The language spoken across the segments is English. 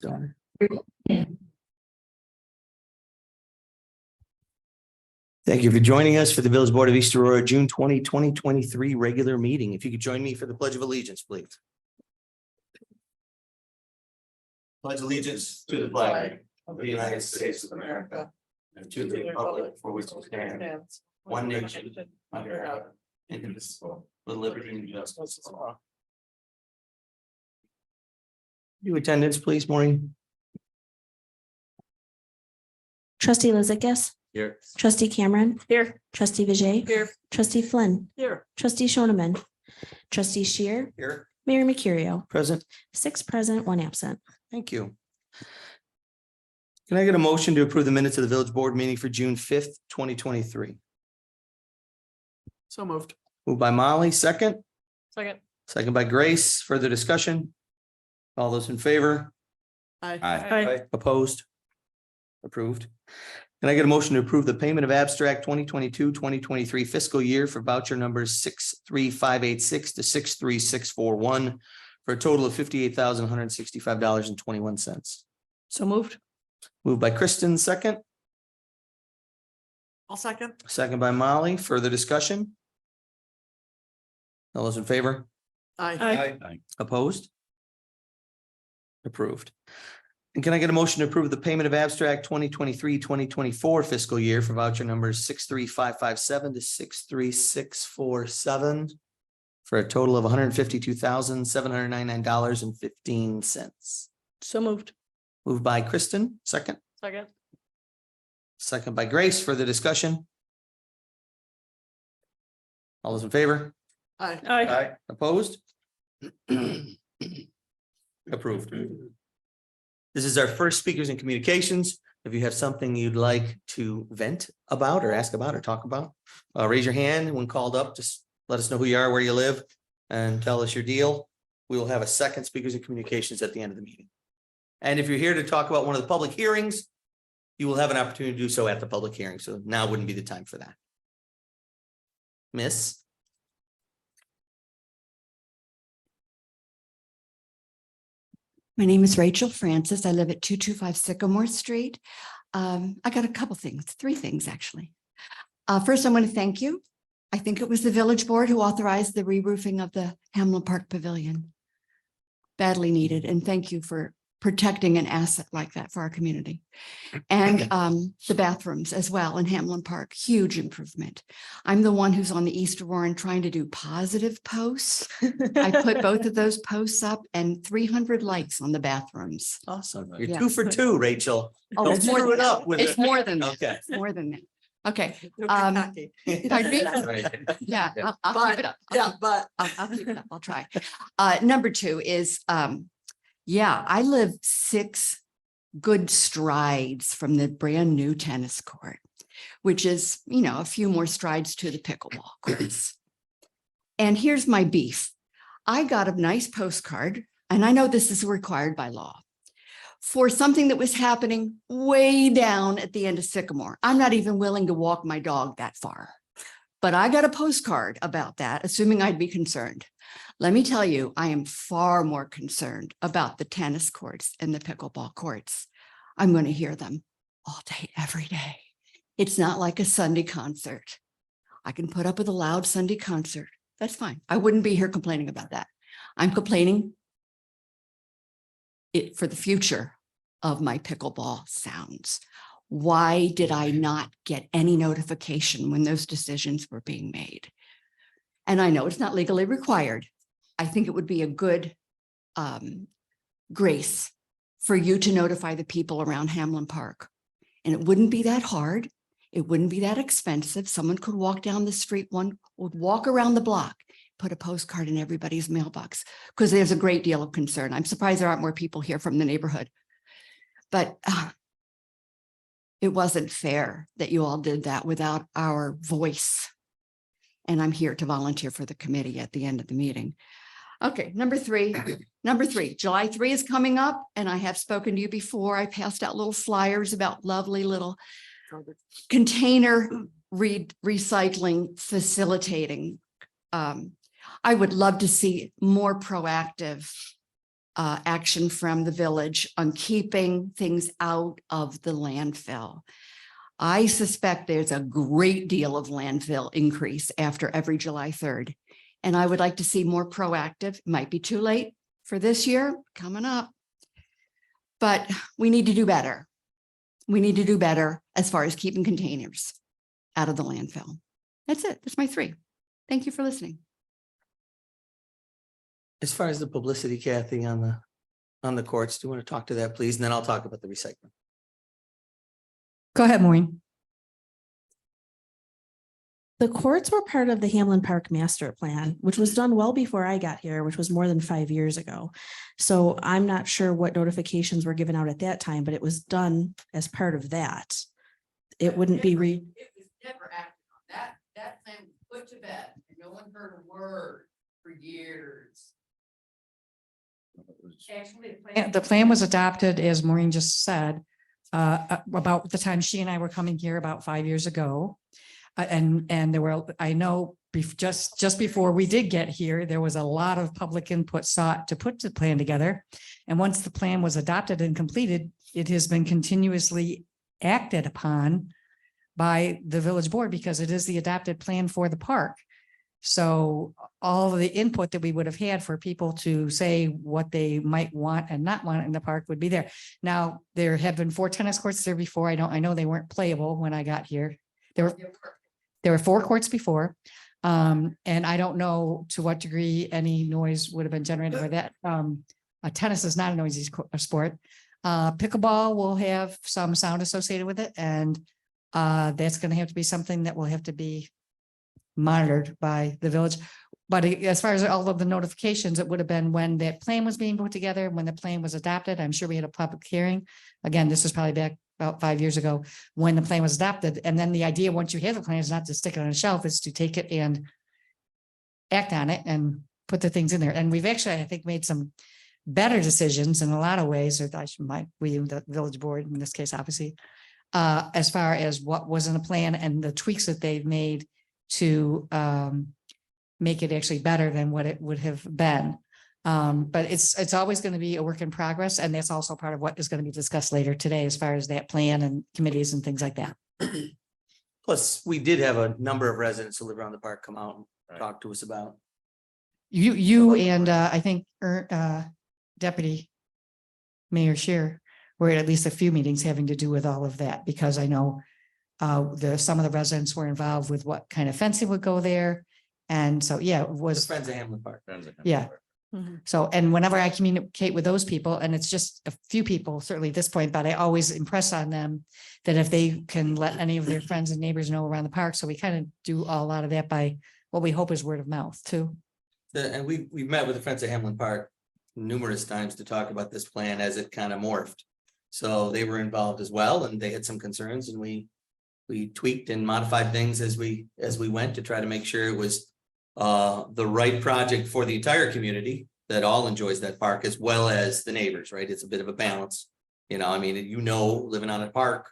Done. Thank you for joining us for the Village Board of East Aurora, June 2023 regular meeting. If you could join me for the Pledge of Allegiance, please. Pledge allegiance to the flag of the United States of America and to the republic for which it stands, one nation, under God, indivisible, with liberty and justice for all. Your attendance, please, Maureen. Trustee Lizickis. Here. Trustee Cameron. Here. Trustee Vijay. Here. Trustee Flynn. Here. Trustee Shoneman. Trustee Shear. Here. Mayor Mercurio. Present. 6 present, 1 absent. Thank you. Can I get a motion to approve the minutes of the Village Board meeting for June 5th, 2023? So moved. Moved by Molly, second. Second. Second by Grace. Further discussion? All those in favor? Aye. Aye. Opposed? Approved. Can I get a motion to approve the payment of abstract 2022-2023 fiscal year for voucher numbers 63586 to 63641 for a total of $58,165.21. So moved. Moved by Kristen, second. I'll second. Second by Molly. Further discussion? All those in favor? Aye. Opposed? Approved. And can I get a motion to approve the payment of abstract 2023-2024 fiscal year for voucher numbers 63557 to 63647 for a total of $152,799.15. So moved. Moved by Kristen, second. Second. Second by Grace. Further discussion? All those in favor? Aye. Aye. Opposed? Approved. This is our first speakers in communications. If you have something you'd like to vent about or ask about or talk about, raise your hand. When called up, just let us know who you are, where you live, and tell us your deal. We will have a second speakers in communications at the end of the meeting. And if you're here to talk about one of the public hearings, you will have an opportunity to do so at the public hearing. So now wouldn't be the time for that. Miss? My name is Rachel Francis. I live at 225 Sycamore Street. I got a couple things, 3 things actually. First, I want to thank you. I think it was the village board who authorized the re-roofing of the Hamlin Park Pavilion. Badly needed, and thank you for protecting an asset like that for our community. And the bathrooms as well in Hamlin Park, huge improvement. I'm the one who's on the East Aurora and trying to do positive posts. I put both of those posts up and 300 likes on the batherooms. Awesome. You're Yeah. 2 for 2, Rachel. Oh, Don't it's more screw than it up with It's it. more than that. Okay. It's more than that. Okay. Pardon Yeah, I'll keep it up. I'll keep it up. I'll try. Number 2 is, yeah, I live 6 good strides from the brand new tennis court, which is, a few more strides to the pickleball courts. And here's my beef. I got a nice postcard, and I know this is required by law, for something that was happening way down at the end of Sycamore. I'm not even willing to walk my dog that far, but I got a postcard about that, assuming I'd be concerned. Let me tell you, I am far more concerned about the tennis courts and the pickleball courts. I'm going to hear them all day, every day. It's not like a Sunday concert. I can put up with a loud Sunday concert. That's fine. I wouldn't be here complaining about that. I'm complaining for the future of my pickleball sounds. Why did I not get any notification when those decisions were being made? And I know it's not legally required. I think it would be a good grace for you to notify the people around Hamlin Park. And it wouldn't be that hard. It wouldn't be that expensive. Someone could walk down the street, one would walk around the block, put a postcard in everybody's mailbox, because there's a great deal of concern. I'm surprised there aren't more people here from the neighborhood. But it wasn't fair that you all did that without our voice. And I'm here to volunteer for the committee at the end of the meeting. Okay, number 3, July 3 is coming up, and I have spoken to you before. I passed out little flyers about lovely little container recycling facilitating. I would love to see more proactive action from the village on keeping things out of the landfill. I suspect there's a great deal of landfill increase after every July 3rd. And I would like to see more proactive. It might be too late for this year coming up, but we need to do better. We need to do better as far as keeping containers out of the landfill. That's it. That's my 3. Thank you for listening. As far as the publicity, Kathy, on the courts, do you want to talk to that, please? And then I'll talk about the recycling. Go ahead, Maureen. The courts were part of the Hamlin Park Master Plan, which was done well before I got here, which was more than 5 years ago. So I'm not sure what notifications were given out at that time, but it was done as part of that. It wouldn't be It was never acted on. That plan was put to bed and no one heard a word for years. Actually, the plan was adopted, as Maureen just said, about the time she and I were coming here about 5 years ago. And there were, I know, just before we did get here, there was a lot of public input sought to put the plan together. And once the plan was adopted and completed, it has been continuously acted upon by the village board because it is the adopted plan for the park. So all of the input that we would have had for people to say what they might want and not want in the park would be there. Now, there have been 4 tennis courts there before. I know they weren't playable when I got here. There were 4 courts before. And I don't know to what degree any noise would have been generated by that. Tennis is not a noisy sport. Pickleball will have some sound associated with it. And that's going to have to be something that will have to be monitored by the village. But as far as all of the notifications, it would have been when that plan was being put together, when the plan was adopted. I'm sure we had a public hearing. Again, this was probably back about 5 years ago when the plan was adopted. And then the idea, once you have a plan, is not to stick it on a shelf, is to take it and act on it and put the things in there. And we've actually, I think, made some better decisions in a lot of ways, or we, the village board in this case, obviously, as far as what was in the plan and the tweaks that they've made to make it actually better than what it would have been. But it's always going to be a work in progress. And that's also part of what is going to be discussed later today, as far as that plan and committees and things like that. Plus, we did have a number of residents who live around the park come out and talk to us about. You and I think Deputy Mayor Scheer were at least a few meetings having to do with all of that, because I know some of the residents were involved with what kind of fencing would go there. And so, yeah, it was Friends of Hamlin Park. Yeah. So, and whenever I communicate with those people, and it's just a few people, certainly at this point, but I always impress on them that if they can let any of their friends and neighbors know around the park. So we kind of do a lot of that by what we hope is word of mouth too. And we've met with the Friends of Hamlin Park numerous times to talk about this plan as it kind of morphed. So they were involved as well, and they had some concerns, and we tweaked and modified things as we went to try to make sure it was the right project for the entire community that all enjoys that park, as well as the neighbors, right? It's a bit of a balance. I mean, living on a park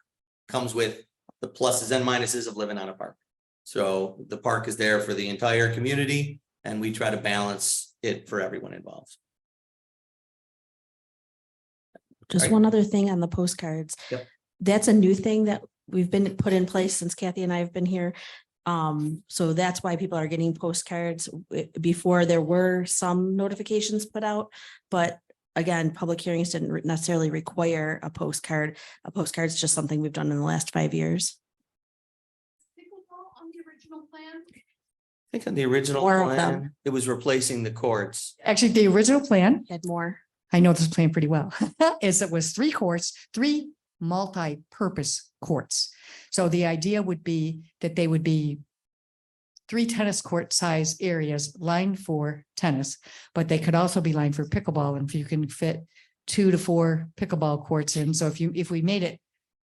comes with the pluses and minuses of living on a park. So the park is there for the entire community, and we try to balance it for everyone involved. Just Right. one other thing on the postcards. Yep. That's a new thing that we've been put in place since Kathy and I have been here. So that's why people are getting postcards. Before, there were some notifications put out, but again, public hearings didn't necessarily require a postcard. A postcard is just something we've done in the last 5 years. On the original plan? I think on the original More of plan, them. it was replacing the courts. Actually, the original plan, Had more. I know this plan pretty well, is it was 3 courts, 3 multi-purpose courts. So the idea would be that they would be 3 tennis court size areas lined for tennis, but they could also be lined for pickleball. And if you can fit 2 to 4 pickleball courts in. So if we made it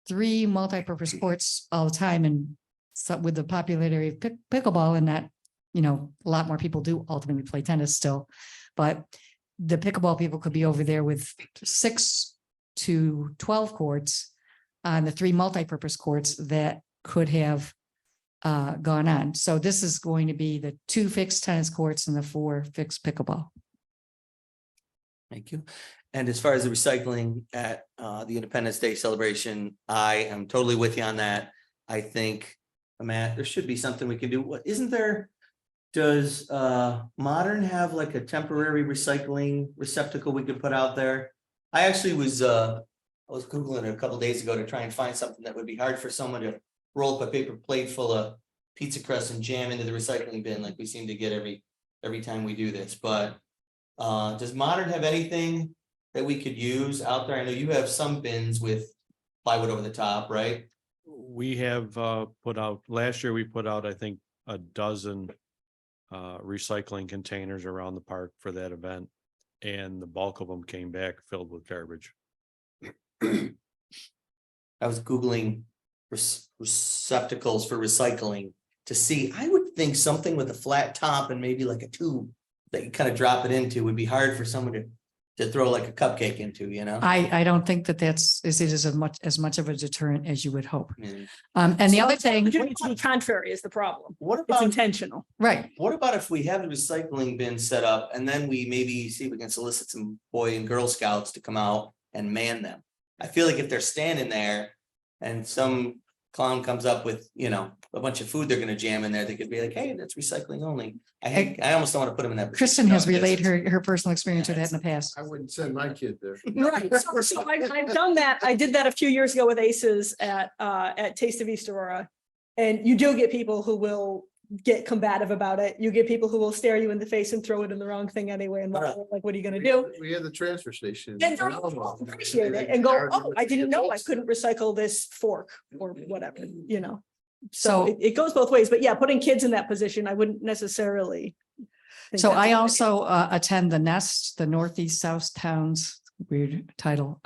3 multi-purpose courts all the time, and so with the popularity of pickleball, and that, a lot more people do ultimately play tennis still, but the pickleball people could be over there with 6 to 12 courts on the 3 multi-purpose courts that could have gone on. So this is going to be the 2 fixed tennis courts and the 4 fixed pickleball. Thank you. And as far as the recycling at the Independence Day celebration, I am totally with you on that. I think, Matt, there should be something we can do. What isn't there? Does Modern have like a temporary recycling receptacle we could put out there? I actually was Googling it a couple days ago to try and find something that would be hard for someone to roll up a paper plate full of pizza crust and jam into the recycling bin like we seem to get every time we do this. But does Modern have anything that we could use out there? I know you have some bins with plywood over the top, right? We have put out, last year we put out, I think, a dozen recycling containers around the park for that event. And the bulk of them came back filled with garbage. I was Googling receptacles for recycling to see. I would think something with a flat top and maybe like a tube that you kind of drop it into would be hard for someone to throw like a cupcake into, you know? I don't think that it is as much of a deterrent as you would hope. Yeah. And the other thing, To be contrary is the problem. What It's about intentional. right, what about if we have the recycling bin set up and then we maybe see if we can solicit some Boy and Girl Scouts to come out and man them? I feel like if they're standing there and some clown comes up with, you know, a bunch of food they're gonna jam in there, they could be like, hey, that's recycling only. I almost don't want to put them in that. Kristen has position. relayed her personal experience with that in the past. I wouldn't send my kid there. Right. So I've done that. I did that a few years ago with Aces at Taste of East Aurora. And you do get people who will get combative about it. You get people who will stare you in the face and throw it in the wrong thing anyway. And like, what are you gonna do? We had the transfer station. And they'll appreciate it and go, oh, I didn't know I couldn't recycle this fork or whatever, you know? So So- it goes both ways, but yeah, putting kids in that position, I wouldn't necessarily. think So that's a I good also attend the Nest, the Northeast South Towns, weird title,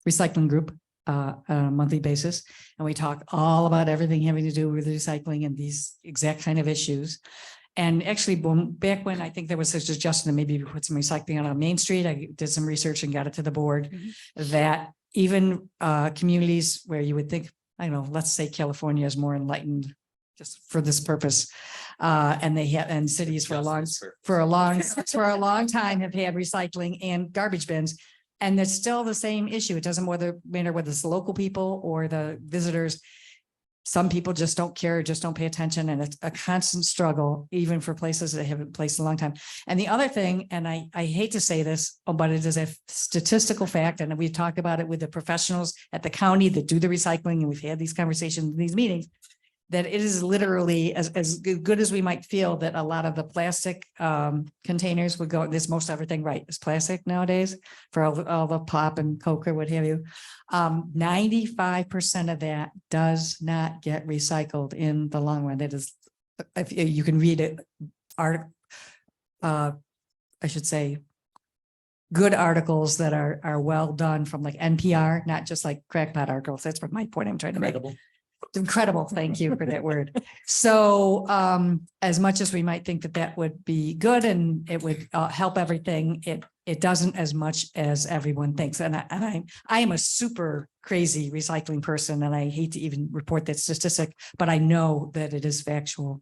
recycling group on a monthly basis. And we talk all about everything having to do with recycling and these exact kind of issues. And actually, back when I think there was a suggestion that maybe we put some recycling out on Main Street, I did some research and got it to the board that even communities where you would think, I don't know, let's say California is more enlightened just for this purpose. And they have, and cities for a long time have had recycling and garbage bins. And it's still the same issue. It doesn't matter whether it's the local people or the visitors. Some people just don't care, just don't pay attention. And it's a constant struggle, even for places that haven't placed a long time. And the other thing, and I hate to say this, but it is a statistical fact. And we've talked about it with the professionals at the county that do the recycling. And we've had these conversations in these meetings, that it is literally as good as we might feel that a lot of the plastic containers would go, this most everything, right, is plastic nowadays for all the pop and Coke or what have you. 95% of that does not get recycled in the long run. It is, if you can read it, I should say, good articles that are well done from like NPR, not just like crackpot articles. That's what my point I'm trying to make. Incredible. Thank you for that word. So as much as we might think that that would be good and it would help everything, it doesn't as much as everyone thinks. And I am a super crazy recycling person, and I hate to even report that statistic, but I know that it is factual.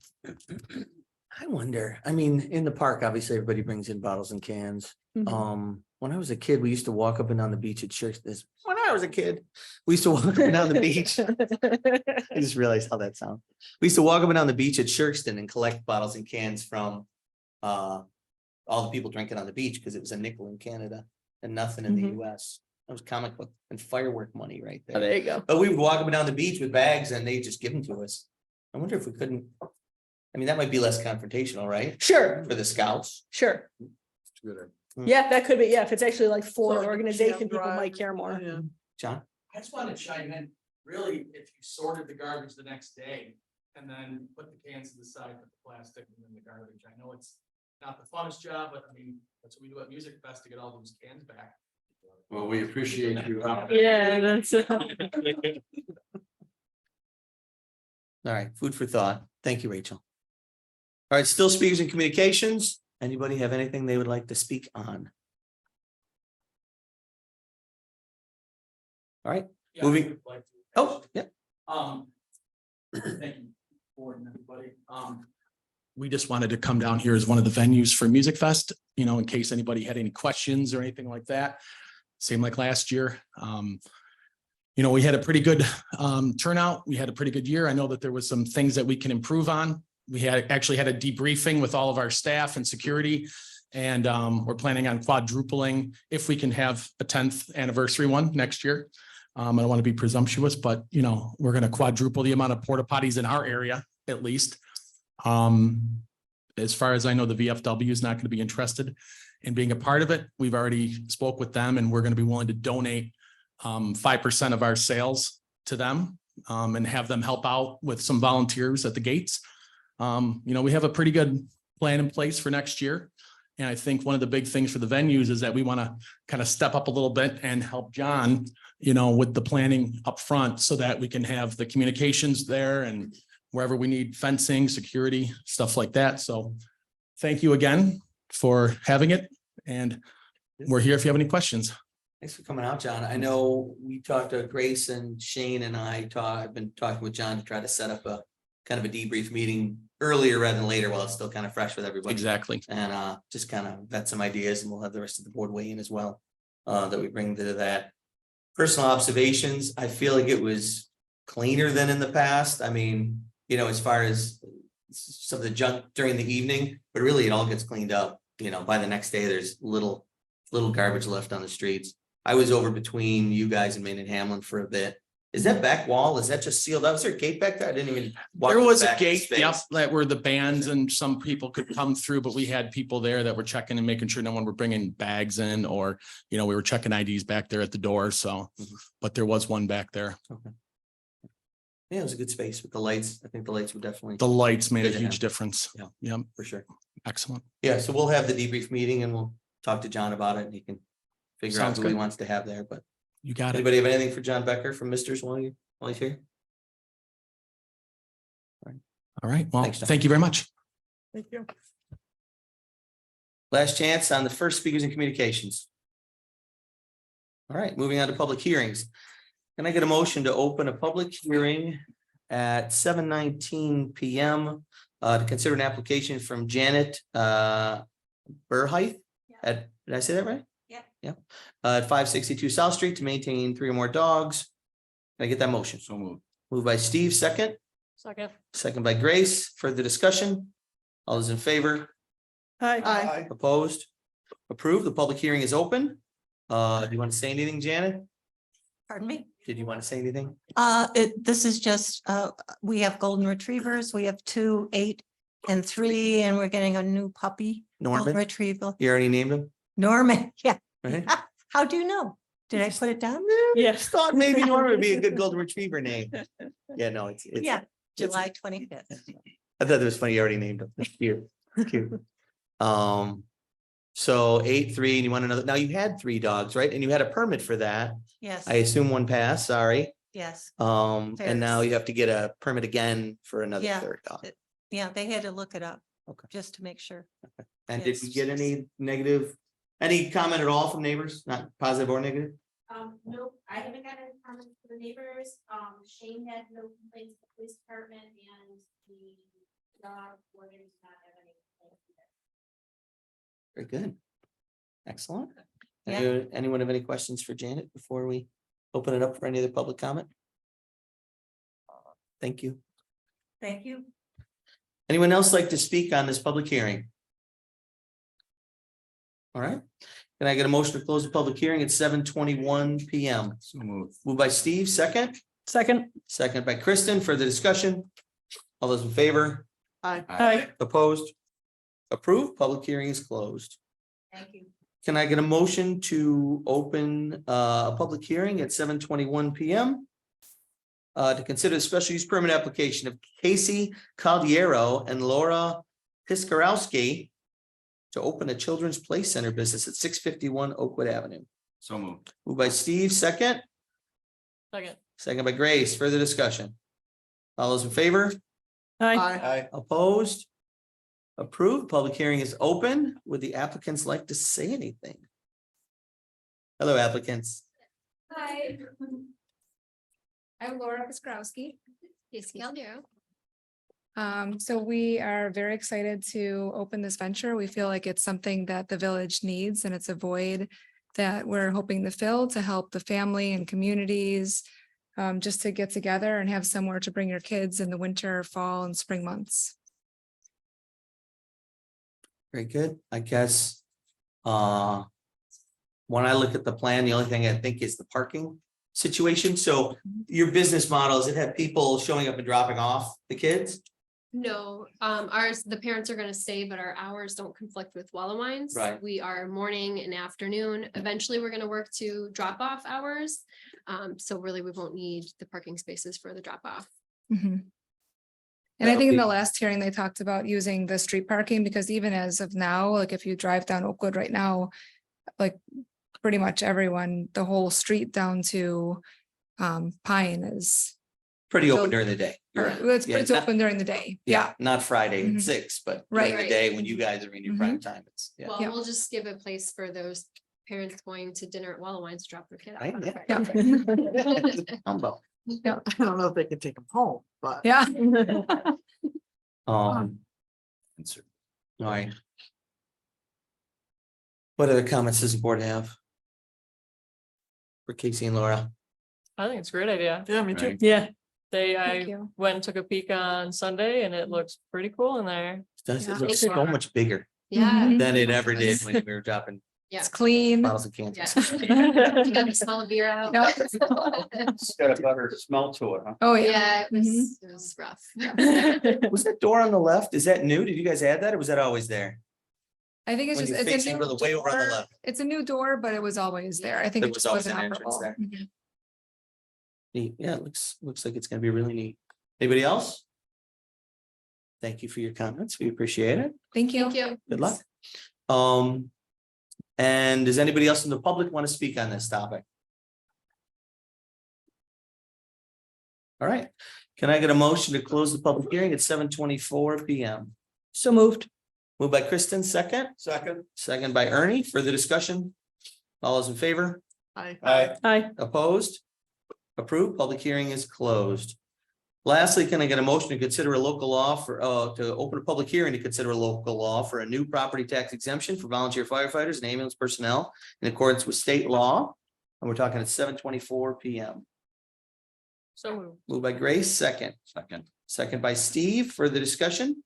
I wonder, I mean, in the park, obviously, everybody brings in bottles and cans. Mhm. When I was a kid, we used to walk up and down the beach at church. When I was a kid, we used to walk up and down the beach. I just realized how that sounds. We used to walk up and down the beach at Shirkston and collect bottles and cans from all the people drinking on the beach, because it was a nickel in Canada and nothing in the Mhm. US. That was comic book and firework money right Oh, there. there you go. But we would walk up and down the beach with bags and they just give them to us. I wonder if we couldn't. I mean, that might be less confrontational, right? Sure, For the scouts. sure. Good. Yeah, that could be. Yeah, if it's actually like for So an like a organization, camp people drive, might care more. Yeah. John? I just want to chime in, really, if you sorted the garbage the next day and then put the cans to the side, put the plastic and then the garbage. I know it's not the funnest job, but I mean, that's what we do at Music Fest to get all those cans back. Well, we appreciate you. Yeah, that's. All right, food for thought. Thank you, Rachel. All right, still speakers and communications. Anybody have anything they would like to speak on? All right, Yeah, Moving- I would like to. oh, yeah, Thank you, board and everybody. we just wanted to come down here as one of the venues for Music Fest, you know, in case anybody had any questions or anything like that. Same like last year. You know, we had a pretty good turnout. We had a pretty good year. I know that there was some things that we can improve on. We actually had a debriefing with all of our staff and security. And we're planning on quadrupling if we can have a 10th anniversary one next year. I don't want to be presumptuous, but you know, we're going to quadruple the amount of porta potties in our area, at least. As far as I know, the VFW is not going to be interested in being a part of it. We've already spoke with them and we're going to be willing to donate 5% of our sales to them and have them help out with some volunteers at the gates. You know, we have a pretty good plan in place for next year. And I think one of the big things for the venues is that we want to kind of step up a little bit and help John, you know, with the planning up front so that we can have the communications there and wherever we need fencing, security, stuff like that. So thank you again for having it. And we're here if you have any questions. Thanks for coming out, John. I know we talked to Grace and Shane and I've been talking with John to try to set up a kind of a debrief meeting earlier rather than later while it's still kind of fresh with everybody. Exactly. And just kind of vet some ideas and we'll have the rest of the board weigh in as well. That we bring to that. Personal observations, I feel like it was cleaner than in the past. I mean, you know, as far as some of the junk during the evening, but really it all gets cleaned up. You know, by the next day, there's little garbage left on the streets. I was over between you guys and Main and Hamlin for a bit. Is that back wall? Is that just sealed up? Is there a gate back there? I didn't even. walk There the was a back of the gate, space. yep, that where the bands and some people could come through, but we had people there that were checking and making sure no one were bringing bags in or, you know, we were checking IDs back there at the door. So, but there was one back there. Okay. Yeah, it was a good space with the lights. I think the lights were definitely. The lights made a Good to huge have. difference. Yeah. Yep. For sure. Excellent. Yeah, so we'll have the debrief meeting and we'll talk to John about it and he can figure out Sounds who he good. wants to have there, but. You got it. Anybody have anything for John Becker from Misters while he's here? All right. Well, Thanks, John. thank you very much. Thank you. Last chance on the first speakers and communications. All right, moving on to public hearings. Can I get a motion to open a public hearing at 7:19 PM to consider an application from Janet Burheit at, did I say that right? Yeah. Yeah. At 562 South Street to maintain 3 or more dogs. Can I get that motion? So moved. Moved by Steve, second. Second. Second by Grace. Further discussion? All those in favor? Hi. Opposed? Approved. The public hearing is open. Do you want to say anything, Janet? Pardon me? Did you want to say anything? This is just, we have golden retrievers. We have 2, 8 and 3, and we're getting a new puppy. Golden Norman? retriever. You already named him? Norman, yeah. Right? How do you know? Did I put it down? Yes. Thought maybe Norman would be a good golden retriever name. Yeah, no, it's. Yeah, July 25th. I thought it was funny. You already named him. That's cute. Cute. So 8, 3, and you want another. Now you had 3 dogs, right? And you had a permit for that. Yes, I assume 1 passed, sorry. yes. And now you have to get a permit again for another Yeah. 3rd dog. Yeah, they had to look it up. Okay. Just to make sure. And did we Yes. get any negative, any comment at all from neighbors, not positive or negative? No, I haven't got any comments from the neighbors. Shane had no complaints with the police department and the dog warden does not have any complaints either. Very good. Excellent. Yeah. Anyone have any questions for Janet before we open it up for any other public comment? Thank you. Thank you. Anyone else like to speak on this public hearing? All right. Can I get a motion to close the public hearing at 7:21 PM? So moved. Moved by Steve, second. Second. Second by Kristen. Further discussion? All those in favor? Hi. Opposed? Approved. Public hearing is closed. Thank you. Can I get a motion to open a public hearing at 7:21 PM? To consider the special use permit application of Casey Caldiero and Laura Piskarowski to open a children's play center business at 651 Oakwood Avenue. So moved. Moved by Steve, second. Second. Second by Grace. Further discussion? All those in favor? Hi. Opposed? Approved. Public hearing is open. Would the applicants like to say anything? Hello, applicants. Hi. I'm Laura Piskrowski. Casey Caldero. So we are very excited to open this venture. We feel like it's something that the village needs and it's a void that we're hoping to fill to help the family and communities just to get together and have somewhere to bring your kids in the winter, fall and spring months. Very good. I guess, when I look at the plan, the only thing I think is the parking situation. So your business model, does it have people showing up and dropping off the kids? No, ours, the parents are gonna stay, but our hours don't conflict with Wallawines. Right. We are morning and afternoon. Eventually, we're gonna work to drop off hours. So really, we won't need the parking spaces for the drop off. And I That'll think in be- the last hearing, they talked about using the street parking because even as of now, like if you drive down Oakwood right now, like pretty much everyone, the whole street down to Pine is, Pretty open So- during the day. You're right. it's Yeah, it's not- open during the day. Yeah, not Friday at Mhm. 6, but Right. during the day when you guys are in your prime time, it's, yeah. Well, Yeah. we'll just give a place for those parents going to dinner at Wallawines to drop their kid Right, off. yeah. Combo. Yeah. I don't know if they can take them home, but. Yeah. All right. What other comments does the board have? For Casey and Laura? I think it's a great idea. Yeah, me too. Right. Yeah. They, Thank I you. went and took a peek on Sunday and it looks pretty cool in there. Does it Yeah. look so much bigger Yeah. Mhm. than it ever did when we were dropping Yeah. It's clean. bottles of cans? Yeah. You got the smell of beer out. Yeah. It's got a better smell to it, huh? Oh, yeah. Yeah, Mhm. it was rough. Was that door on the left? Is that new? Did you guys add that or was that always there? I think it's When just, you're it's facing a for new the way over on the door. left. It's a new door, but it was always there. I think There it was just always wasn't an entrance operable. there. Mhm. Neat. Yeah, it looks like it's gonna be really neat. Anybody else? Thank you for your comments. We appreciate it. Thank you. Thank you. Good luck. And does anybody else in the public want to speak on this topic? All right, can I get a motion to close the public hearing at 7:24 PM? So moved. Moved by Kristen, second. Second by Ernie. Further discussion? All those in favor? Aye. Aye. Opposed? Approved. Public hearing is closed. Lastly, can I get a motion to consider a local law for, to open a public hearing to consider a local law for a new property tax exemption for volunteer firefighters and ambulance personnel in accordance with state law? And we're talking at 7:24 PM. So Moved by Grace, second. Second by Steve. Further discussion?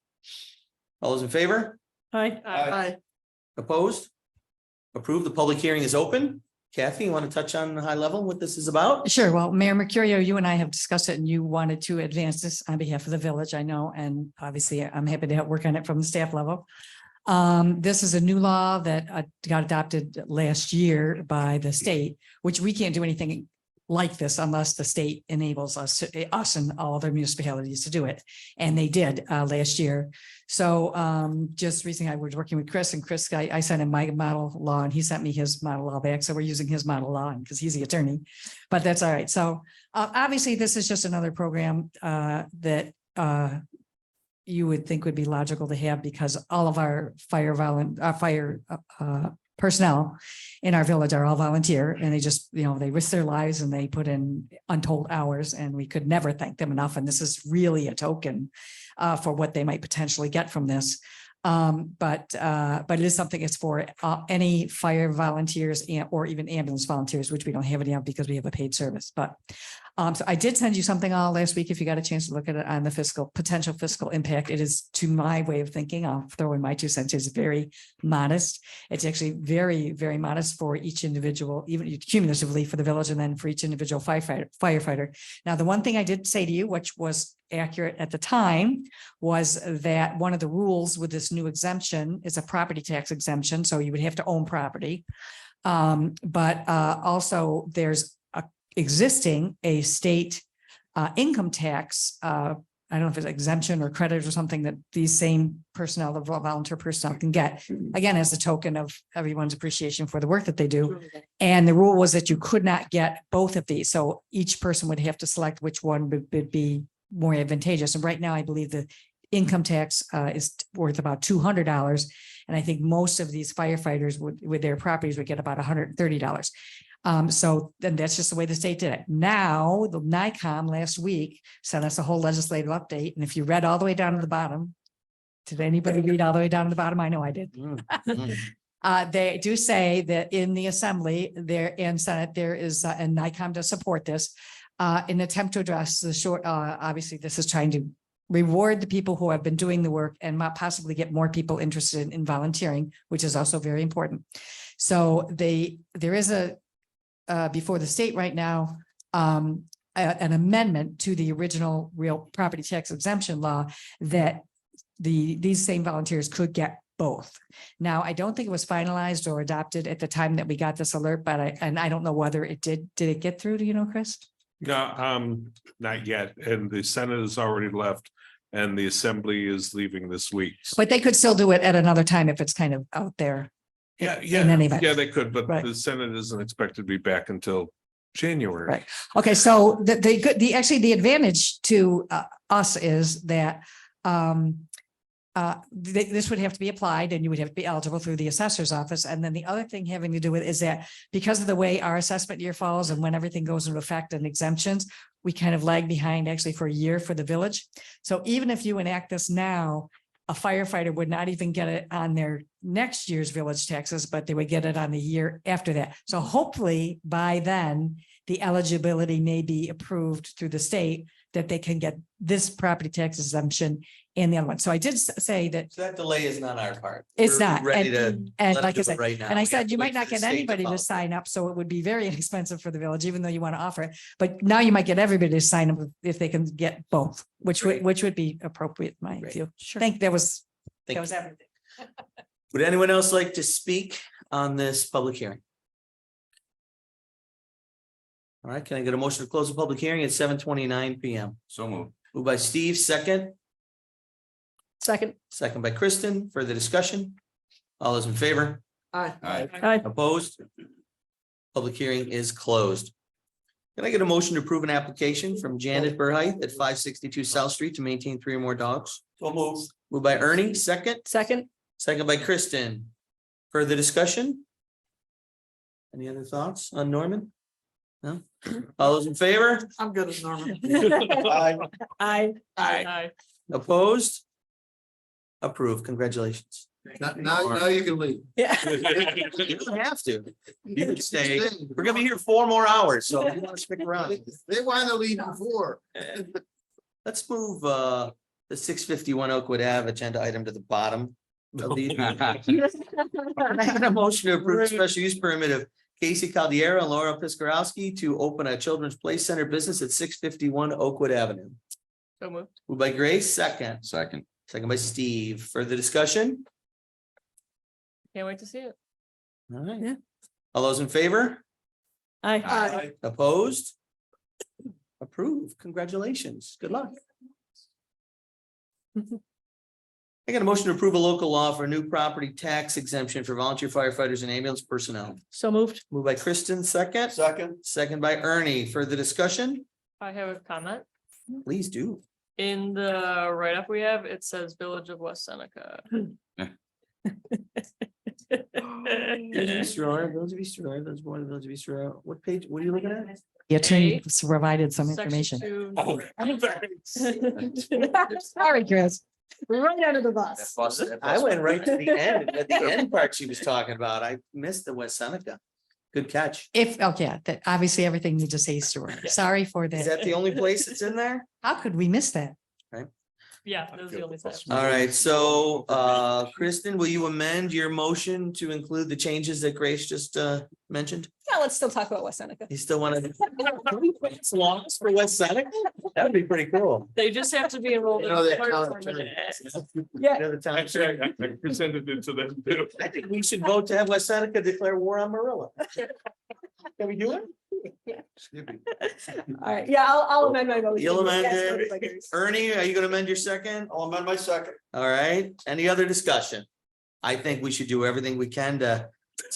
All those in favor? Aye. Aye. Opposed? Approved. The public hearing is open. Kathy, you want to touch on the high level what this is about? Sure. Well, Mayor Mercurio, you and I have discussed it and you wanted to advance this on behalf of the village, I know, and obviously I'm happy to help work on it from the staff level. This is a new law that got adopted last year by the state, which we can't do anything like this unless the state enables us and all other municipalities to do it. And they did last year. So just recently I was working with Chris and Chris, I sent him my model law and he sent me his model law back. So we're using his model law because he's the attorney, but that's all right. So obviously this is just another program that you would think would be logical to have because all of our fire personnel in our village are all volunteer and they just, they risk their lives and they put in untold hours and we could never thank them enough. And this is really a token for what they might potentially get from this. But it is something it's for any fire volunteers or even ambulance volunteers, which we don't have any of because we have a paid service. But so I did send you something last week if you got a chance to look at it on the potential fiscal impact. It is, to my way of thinking, I'll throw in my 2 cents, is very modest. It's actually very, very modest for each individual, even cumulatively for the village and then for each individual firefighter. Now, the one thing I did say to you, which was accurate at the time, was that one of the rules with this new exemption is a property tax exemption. So you would have to own property. But also there's existing a state income tax. I don't know if it's exemption or credit or something that these same personnel, the volunteer personnel can get, again, as a token of everyone's appreciation for the work that they do. And the rule was that you could not get both of these. So each person would have to select which one would be more advantageous. And right now, I believe the income tax is worth about $200. And I think most of these firefighters with their properties would get about $130. So then that's just the way the state did it. Now, the NICOM last week sent us a whole legislative update, and if you read all the way down to the bottom, did anybody read all the way down to the bottom? I know I did. They do say that in the assembly there and Senate, there is, and NICOM does support this, in attempt to address the short, obviously this is trying to reward the people who have been doing the work and possibly get more people interested in volunteering, which is also very important. So there is before the state right now, an amendment to the original real property tax exemption law that these same volunteers could get both. Now, I don't think it was finalized or adopted at the time that we got this alert, but I don't know whether it did it get through? Do you know, Chris? No, not yet. And the Senate has already left and the Assembly is leaving this week. But they could still do it at another time if it's kind of out there. Yeah, in any event. yeah, they could, but Right. the Senate isn't expected to be back until January. Right. Okay, so actually the advantage to us is that this would have to be applied and you would have to be eligible through the assessor's office. And then the other thing having to do with is that because of the way our assessment year falls and when everything goes into effect and exemptions, we kind of lag behind actually for a year for the village. So even if you enact this now, a firefighter would not even get it on their next year's village taxes, but they would get it on the year after that. So hopefully by then, the eligibility may be approved through the state that they can get this property tax exemption and the other one. So I did say that So that delay is not our part. it's We're not. Ready to. And let them like do I it said, right now. and I We said, have to you wait might for not the get state anybody to follow. sign up, so it would be very inexpensive for the village, even though you want to offer it. But now you might get everybody to sign up if they can get both, which would be appropriate, in my Great. view. Sure. Think that was Thank you. everything. Would anyone else like to speak on this public hearing? All right, can I get a motion to close the public hearing at 7:29 PM? So moved. Moved by Steve, second. Second by Kristen. Further discussion? All those in favor? Aye. Aye. Opposed? Public hearing is closed. Can I get a motion to approve an application from Janet Burheit at 562 South Street to maintain 3 or more dogs? So moved. Moved by Ernie, second. Second by Kristen. Further discussion? Any other thoughts on Norman? No? All those in favor? I'm good as Norman. Aye. Opposed? Approved. Congratulations. Now you can leave. Yeah. You don't have to. You can stay. We're gonna be here 4 more hours, so if you want to stick around. They want to leave before. Let's move the 651 Oakwood Ave agenda item to the bottom of the. I had a motion to approve special use permit of Casey Caldiera and Laura Piskarowski to open a children's play center business at 651 Oakwood Avenue. So moved. Moved by Grace, second. Second. Second by Steve. Further discussion? Can't wait to see it. All right. Yeah. All those in favor? Aye. Opposed? Approved. Congratulations. Good luck. I got a motion to approve a local law for a new property tax exemption for volunteer firefighters and ambulance personnel. So moved. Moved by Kristen, second. Second by Ernie. Further discussion? I have a comment. Please do. In the write-up we have, it says Village of West Seneca. Village of East Aurora, Village of East Aurora, Village of Warren, Village of East Aurora. What page? What are you looking at? The attorney provided some Section information. 2. Sorry, Chris. Right under the bus. I went right to the end, at the end part she was talking about. I missed the West Seneca. Good catch. Okay, that obviously everything you just say is true. Sorry for Is that. that the only place it's in there? How could we miss that? Yeah, that was the only thing. All right, so Kristen, will you amend your motion to include the changes that Grace just mentioned? Yeah, let's still talk about West Seneca. You still want to? Laws for West Seneca? That would be pretty cool. They just have to be enrolled. You in know the that fire town department. attorney. Yeah. You know the town Actually, attorney? I presented it to them too. I think we should vote to have West Seneca declare war on Marilla. Can we do it? All right, yeah, I'll amend my motion. You'll amend Yes, it. voted by Grace. Ernie, are you gonna amend your second? I'll amend my second. All right, any other discussion? I think we should do everything we can to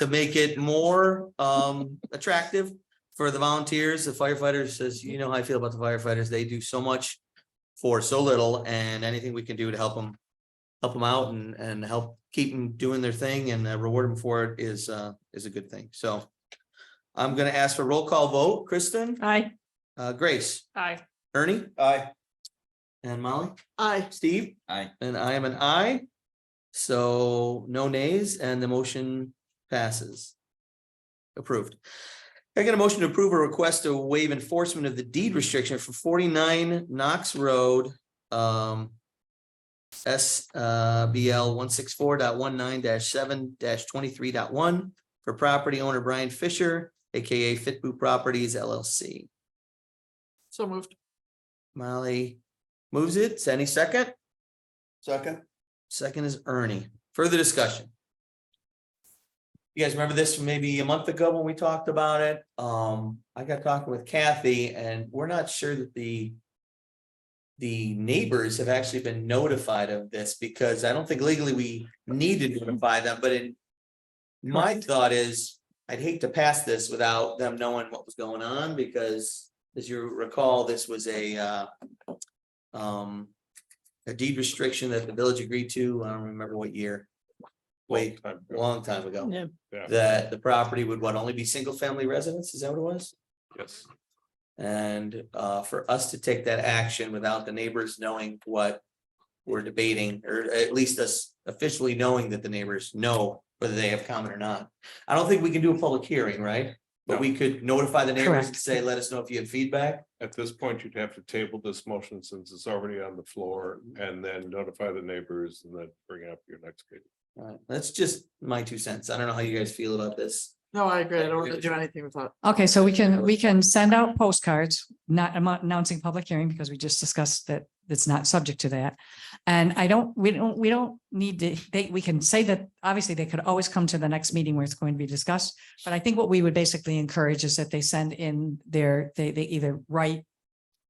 make it more attractive for the volunteers, the firefighters, as you know how I feel about the firefighters. They do so much for so little, and anything we can do to help them out and help keep them doing their thing and reward them for it is a good thing. So I'm gonna ask for roll call vote. Kristen, Aye. Grace, Aye. Ernie. Aye. And Molly, Aye. Steve. Aye. And I am an aye. So no nays and the motion passes. Approved. I get a motion to approve a request to waive enforcement of the deed restriction for 49 Knox Road. SBL 164.19-7-23.1 for property owner Brian Fisher, AKA Fitboot Properties LLC. So moved. Molly moves it. Any second? Second. Second is Ernie. Further discussion. You guys remember this from maybe a month ago when we talked about it? I got talking with Kathy and we're not sure that the neighbors have actually been notified of this because I don't think legally we need to notify them, but my thought is I'd hate to pass this without them knowing what was going on because as you recall, this was a deed restriction that the village agreed to. I don't remember what year. Wait, long time ago. Yeah. That the property would only be single family residence? Is that what it was? Yes. And for us to take that action without the neighbors knowing what we're debating, or at least us officially knowing that the neighbors know whether they have comment or not. I don't think we can do a public hearing, right? But we could notify the neighbors and Correct. say, let us know if you have feedback. At this point, you'd have to table this motion since it's already on the floor and then notify the neighbors and then bring it up your next meeting. All right, that's just my 2 cents. I don't know how you guys feel about this. No, I agree. I don't want to do anything without. Okay, so we can send out postcards, not announcing public hearing because we just discussed that it's not subject to that. And we don't need to, we can say that obviously they could always come to the next meeting where it's going to be discussed. But I think what we would basically encourage is that they send in they either write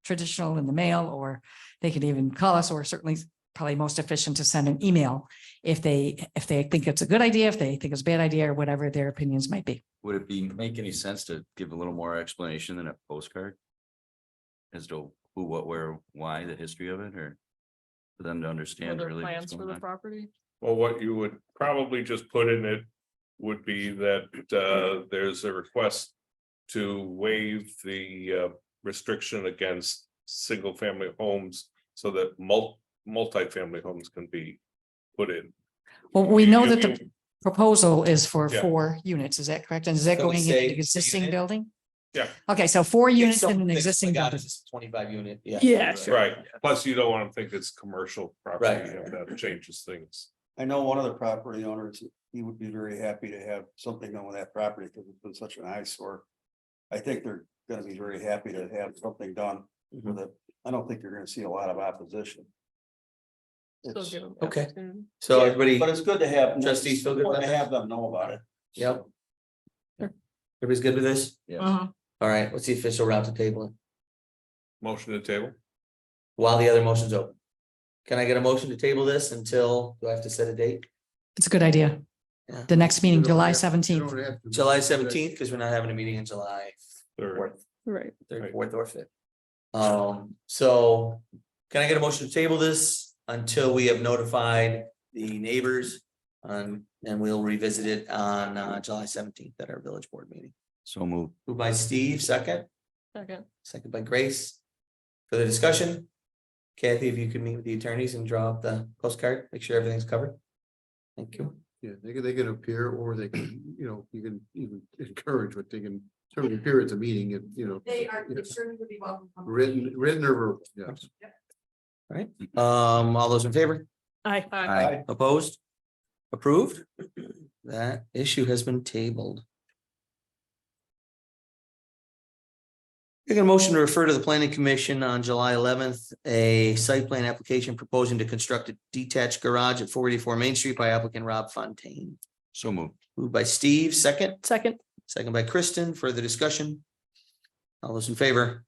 traditional in the mail or they could even call us, or certainly probably most efficient to send an email if they think it's a good idea, if they think it's a bad idea, or whatever their opinions might be. Would it make any sense to give a little more explanation than a postcard? As to who, what, where, why, the history of it, or for them to Are understand there really what's plans for going the on? property? Well, what you would probably just put in it would be that there's a request to waive the restriction against single family homes so that multifamily homes can be put in. Well, we know You- that the proposal is for Yeah. 4 units. Is that correct? And is that So we going in say an existing unit? building? Yeah. Okay, so 4 units in an Something existing like, building. this is 25 unit, yeah. Yeah, sure. Right, plus you don't want to think it's commercial property, Right. and that changes things. I know one of the property owners, he would be very happy to have something done with that property because it's been such an eyesore. I think they're gonna be very happy to have something done with it. I don't think you're gonna see a lot of opposition. Still It's- give them Okay. opportunity. So everybody, But it's good to have. Trustees feel good about To that? have them know about it. Yep. Everybody's good with this? Yes. All right, what's the official route to table it? Motion to table? While the other motion's open. Can I get a motion to table this until, do I have to set a date? It's a good idea. Yeah. The next meeting, You don't July have- you 17th. don't have to- July 17th, because we're not having a meeting in July Third. 4th, Right. third, Right. 4th or 5th. So can I get a motion to table this until we have notified the neighbors? And we'll revisit it on July 17th at our village board meeting. So move. Moved by Steve, second, Second. second by Grace. Further discussion? Kathy, if you could meet with the attorneys and draw up the postcard, make sure everything's covered. Thank you. Yeah, they can appear or they can, you can even encourage what they can, certainly appear at the meeting and, yeah. certainly would be welcome. Written or verbal, yes. All those in favor? Aye. Aye. Opposed? Approved? That issue has been tabled. Taking a motion to refer to the planning commission on July 11th, a site plan application proposing to construct a detached garage at 484 Main Street by applicant Rob Fontaine. So move. Moved by Steve, second, Second. second by Kristen. Further discussion? All those in favor?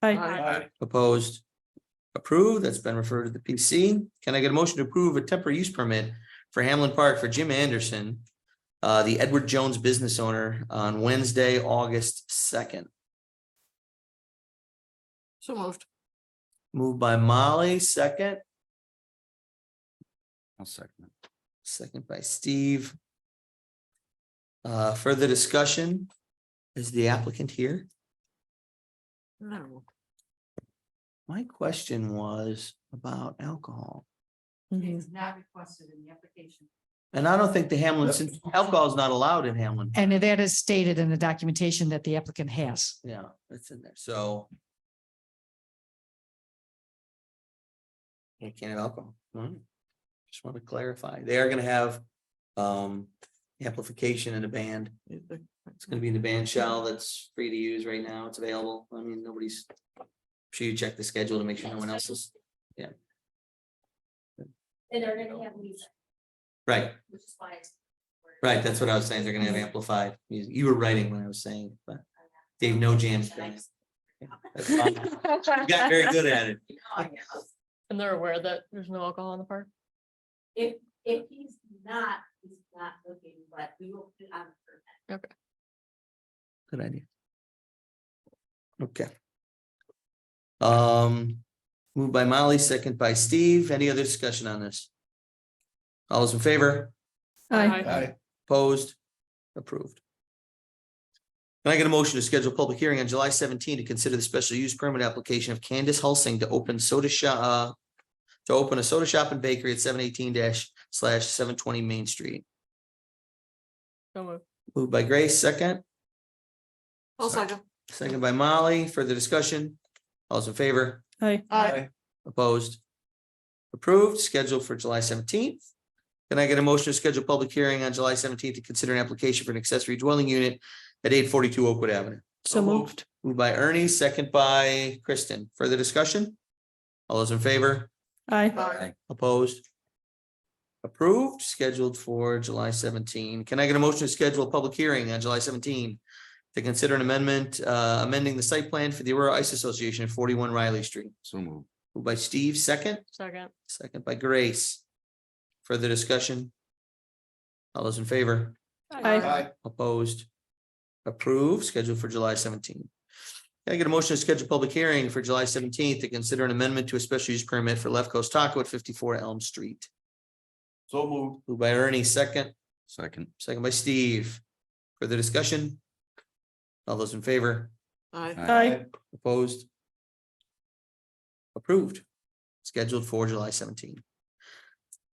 Aye. Opposed? Approved. That's been referred to the PC. Can I get a motion to approve a temporary use permit for Hamlin Park for Jim Anderson, the Edward Jones business owner, on Wednesday, August 2nd? So moved. Moved by Molly, second, I'll second it. second by Steve. Further discussion? Is the applicant here? No. My question was about alcohol. It's not requested in the application. And I don't think the Hamlin, since alcohol is not allowed in Hamlin. And that is stated in the documentation that the applicant has. Yeah, it's in there, so. You can't have alcohol. Just want to clarify. They are gonna have amplification in a band. It's gonna be in the band shell that's free to use right now. It's available. I mean, nobody's. Sure you check the schedule to make sure no one else is. Yeah. And they're gonna have music, Right, which is why it's. right. That's what I was saying. They're gonna have amplified music. You were writing when I was saying, it, but Dave, no jams. band. Yeah, that's fine. You got very good at it. And they're aware that there's no alcohol in the park? If he's not looking, but we will put it on the permit. Good idea. Okay. Moved by Molly, second by Steve. Any other discussion on this? All those in favor? Aye. Opposed? Approved. Can I get a motion to schedule a public hearing on July 17 to consider the special use permit application of Candace Hulsing to open soda shop, to open a soda shop and bakery at 718/720 Main Street? So moved. Moved by Grace, second. I'll second. Second by Molly. Further discussion? All those in favor? Aye. Opposed? Approved, scheduled for July 17th. Can I get a motion to schedule a public hearing on July 17th to consider an application for an accessory dwelling unit at 842 Oakwood Avenue? So moved. Moved by Ernie, second by Kristen. Further discussion? All those in favor? Aye. Opposed? Approved, scheduled for July 17. Can I get a motion to schedule a public hearing on July 17 to consider an amendment, amending the site plan for the Aurora Ice Association at 41 Riley Street? So moved. Moved by Steve, second. Second. Second by Grace. Further discussion? All those in favor? Aye. Opposed? Approved, scheduled for July 17. Can I get a motion to schedule a public hearing for July 17th to consider an amendment to a special use permit for Left Coast Taco at 54 Elm Street? So moved. Moved by Ernie, second. Second. Second by Steve. Further discussion? All those in favor? Aye. Opposed? Approved. Scheduled for July 17.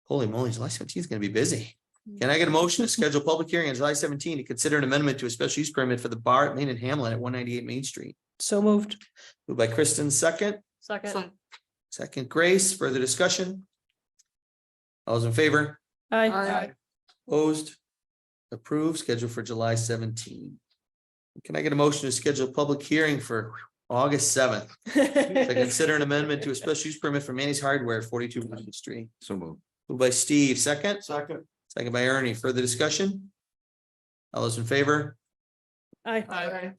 Holy moly, July 17 is gonna be busy. Can I get a motion to schedule a public hearing on July 17 to consider an amendment to a special use permit for the bar at Main and Hamlin at 198 Main Street? So moved. Moved by Kristen, second. Second. Second, Grace. Further discussion? All those in favor? Aye. Opposed? Approved, scheduled for July 17. Can I get a motion to schedule a public hearing for August 7th to consider an amendment to a special use permit for Manny's Hardware at 42 Main Street? So moved. Moved by Steve, second. Second. Second by Ernie. Further discussion? All those in favor? Aye.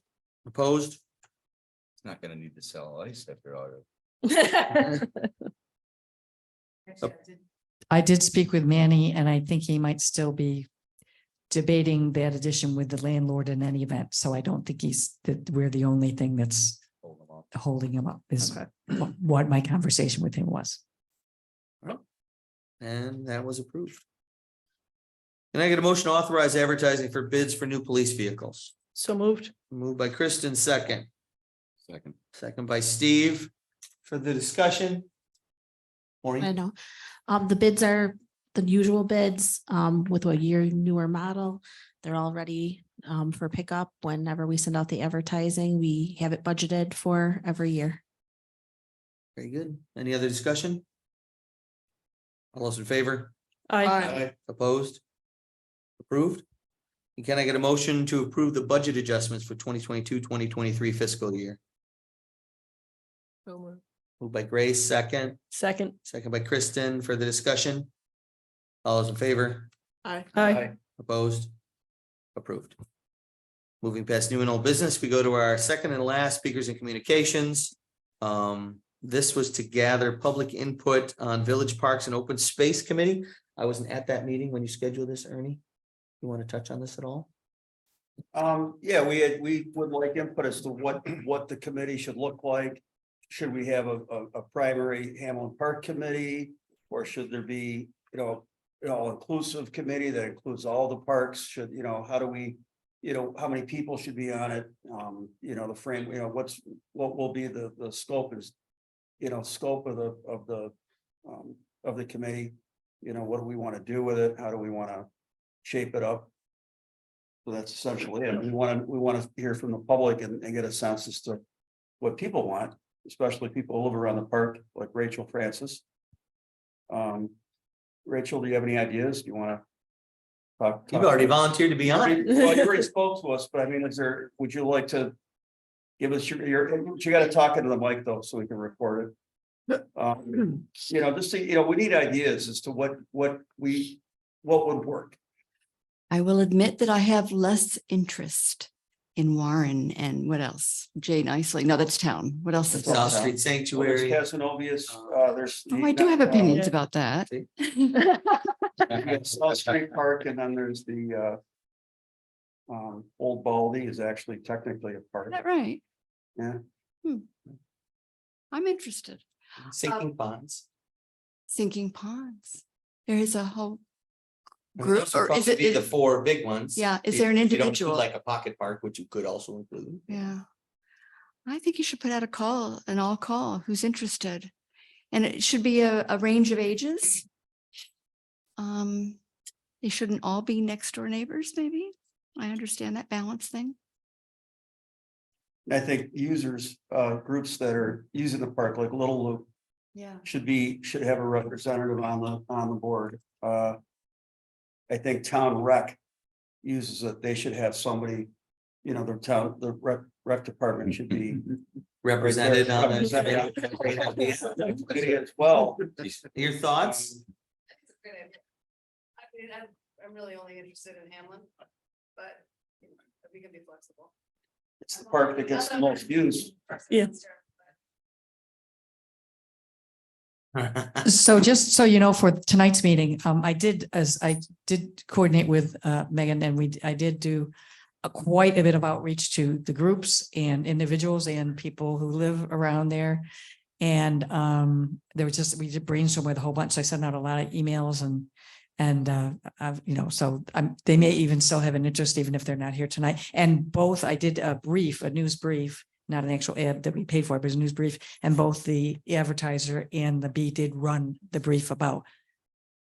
Opposed? It's not gonna need to sell ice after all. I did speak with Manny and I think he might still be debating that addition with the landlord in any event. So I don't think that we're the only thing that's holding him up is what my conversation with him was. And that was approved. Can I get a motion to authorize advertising for bids for new police vehicles? So moved. Moved by Kristen, second. Second. Second by Steve. For the discussion? I Maureen? know. The bids are the usual bids, with a year newer model. They're all ready, for pickup. Whenever we send out the advertising, we have it budgeted for every year. Very good. Any other discussion? All those in favor? Aye. Opposed? Approved? And can I get a motion to approve the budget adjustments for 2022-2023 fiscal year? So moved. Moved by Grace, second. Second. Second by Kristen. For the discussion? All those in favor? Aye. Opposed? Approved. Moving past new and old business, we go to our second and last speakers and communications. This was to gather public input on Village Parks and Open Space Committee. I wasn't at that meeting when you scheduled this, Ernie. You want to touch on this at all? Yeah, we would like input as to what the committee should look like. Should we have a primary Hamlin Park committee? Or should there be, inclusive committee that includes all the parks? Should, how do we you know, how many people should be on it, you know, the frame, you know, what will be the scope is, you know, scope of the committee, you know, what do we want to do with it? How do we want to shape it up? So that's essentially it. We want to hear from the public and get a sense as to what people want, especially people who live around the park, like Rachel Francis. Rachel, do you have any ideas? Do you want to? You've already volunteered to be on it. Well, you already spoke to us, but I mean, would you like to give us you got to talk into the mic though, so we can record it. You know, just you know, we need ideas as to what would work. I will admit that I have less interest in Warren and what else? Jay Nicely. No, that's town. What else is South there? Street Sanctuary. There's Casanovias, there's. Oh, I do have opinions about that. South Street Park, and then there's the Old Baldy is actually technically a park. Is that right? Yeah. I'm interested. Sinking ponds. Sinking ponds. There is a whole I mean, group, those would or probably is it? be the four big ones. Yeah, is If there an you don't include individual? Like a pocket park, which you could also include. Yeah. I think you should put out an all call, who's interested. And it should be a range of ages. They shouldn't all be next door neighbors, maybe. I understand that balance thing. I think users, groups that are using the park, like Little Loop, Yeah. should have a representative on the board. I think Town Rec uses it, they should have somebody, you know, the rec department should be Represented on represented that. committee as well. Your thoughts? I'm really only interested in Hamlin, but we can be flexible. It's the park that gets the most views. Yeah. So just so you know, for tonight's meeting, I did coordinate with Megan, and I did do quite a bit of outreach to the groups and individuals and people who live around there. And we did brainstorm with a whole bunch. So I sent out a lot of emails and I've, you know, so they may even still have an interest, even if they're not here tonight. And both, I did a news brief, not an actual ad that we paid for, but it was a news brief. And both the advertiser and the Bee did run the brief about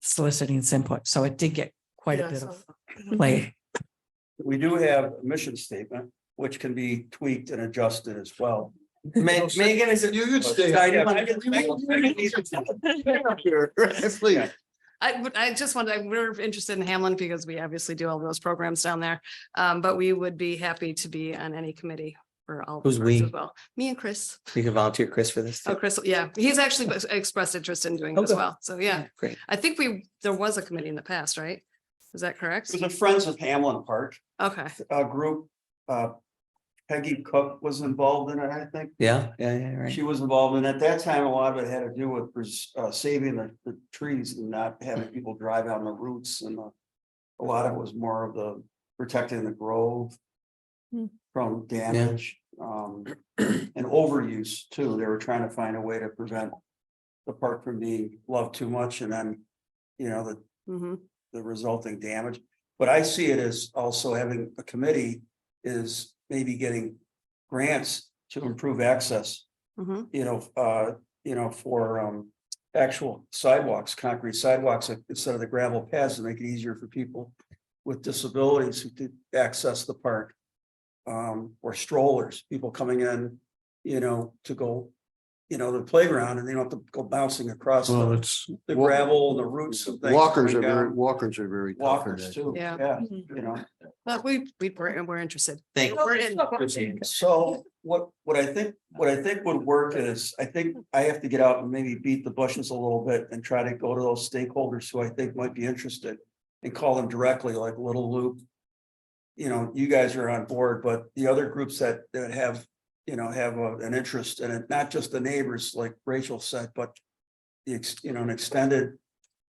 soliciting its input. So it did get quite a bit of play. We do have a mission statement, which can be tweaked and adjusted as well. Megan, is it? You could stay. Please. I just wanted, we're interested in Hamlin because we obviously do all those programs down there. But we would be happy to be on any committee for all. Who's parks we? as well. Me and Chris. You can volunteer Chris for this. Oh, too. Chris, yeah, he's actually expressed interest in doing it as Okay. well. So yeah, Great. I think there was a committee in the past, right? Is that correct? It was a Friends of Hamlin Park, Okay. group. Peggy Cook was involved in it, I think. Yeah, right. She was involved, and at that time, a lot of it had to do with saving the trees and not having people drive on the routes, and a lot of it was more of the protecting the grove from damage, and overuse too. They were trying to find a way to prevent the park from being loved too much, and then, you know, the resulting damage. But I see it as also having a committee is maybe getting grants to improve access, you know, for actual sidewalks, concrete sidewalks, instead of the gravel paths, to make it easier for people with disabilities who could access the park. Or strollers, people coming in, you know, to go, you know, the playground, and they don't have to go bouncing across the gravel and the roots of things. Walkers coming are down. very tough in Walkers that. too, Yeah. yeah, you know. But we're interested. Thank We're in. So what I think would work is, I think I have to get out and maybe beat the bushes a little bit and try to go to those stakeholders who I think might be interested and call them directly, like Little Loop. You know, you guys are on board, but the other groups that have, you know, have an interest in it, not just the neighbors, like Rachel said, but an extended.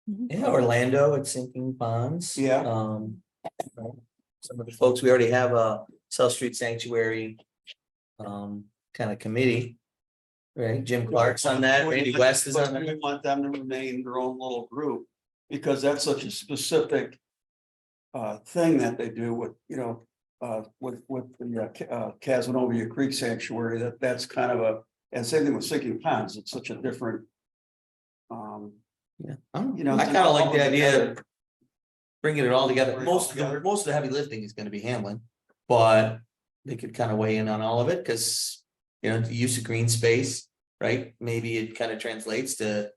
Yeah, Orlando at Sinking Ponds. Yeah. Some of the folks, we already have a South Street Sanctuary kind of committee. Right, Jim Clark's on that, Randy West is on We that. want them to remain their own little group, because that's such a specific thing that they do with, you know, with the Casanova Creek Sanctuary, that's kind of and same thing with Sinking Ponds, it's such a different. Yeah. You know, I kind of like the idea together. of bringing it all together. Most of the heavy lifting is going to be Hamlin, but they could kind of weigh in on all of it because, you know, the use of green space, right? Maybe it kind of translates to,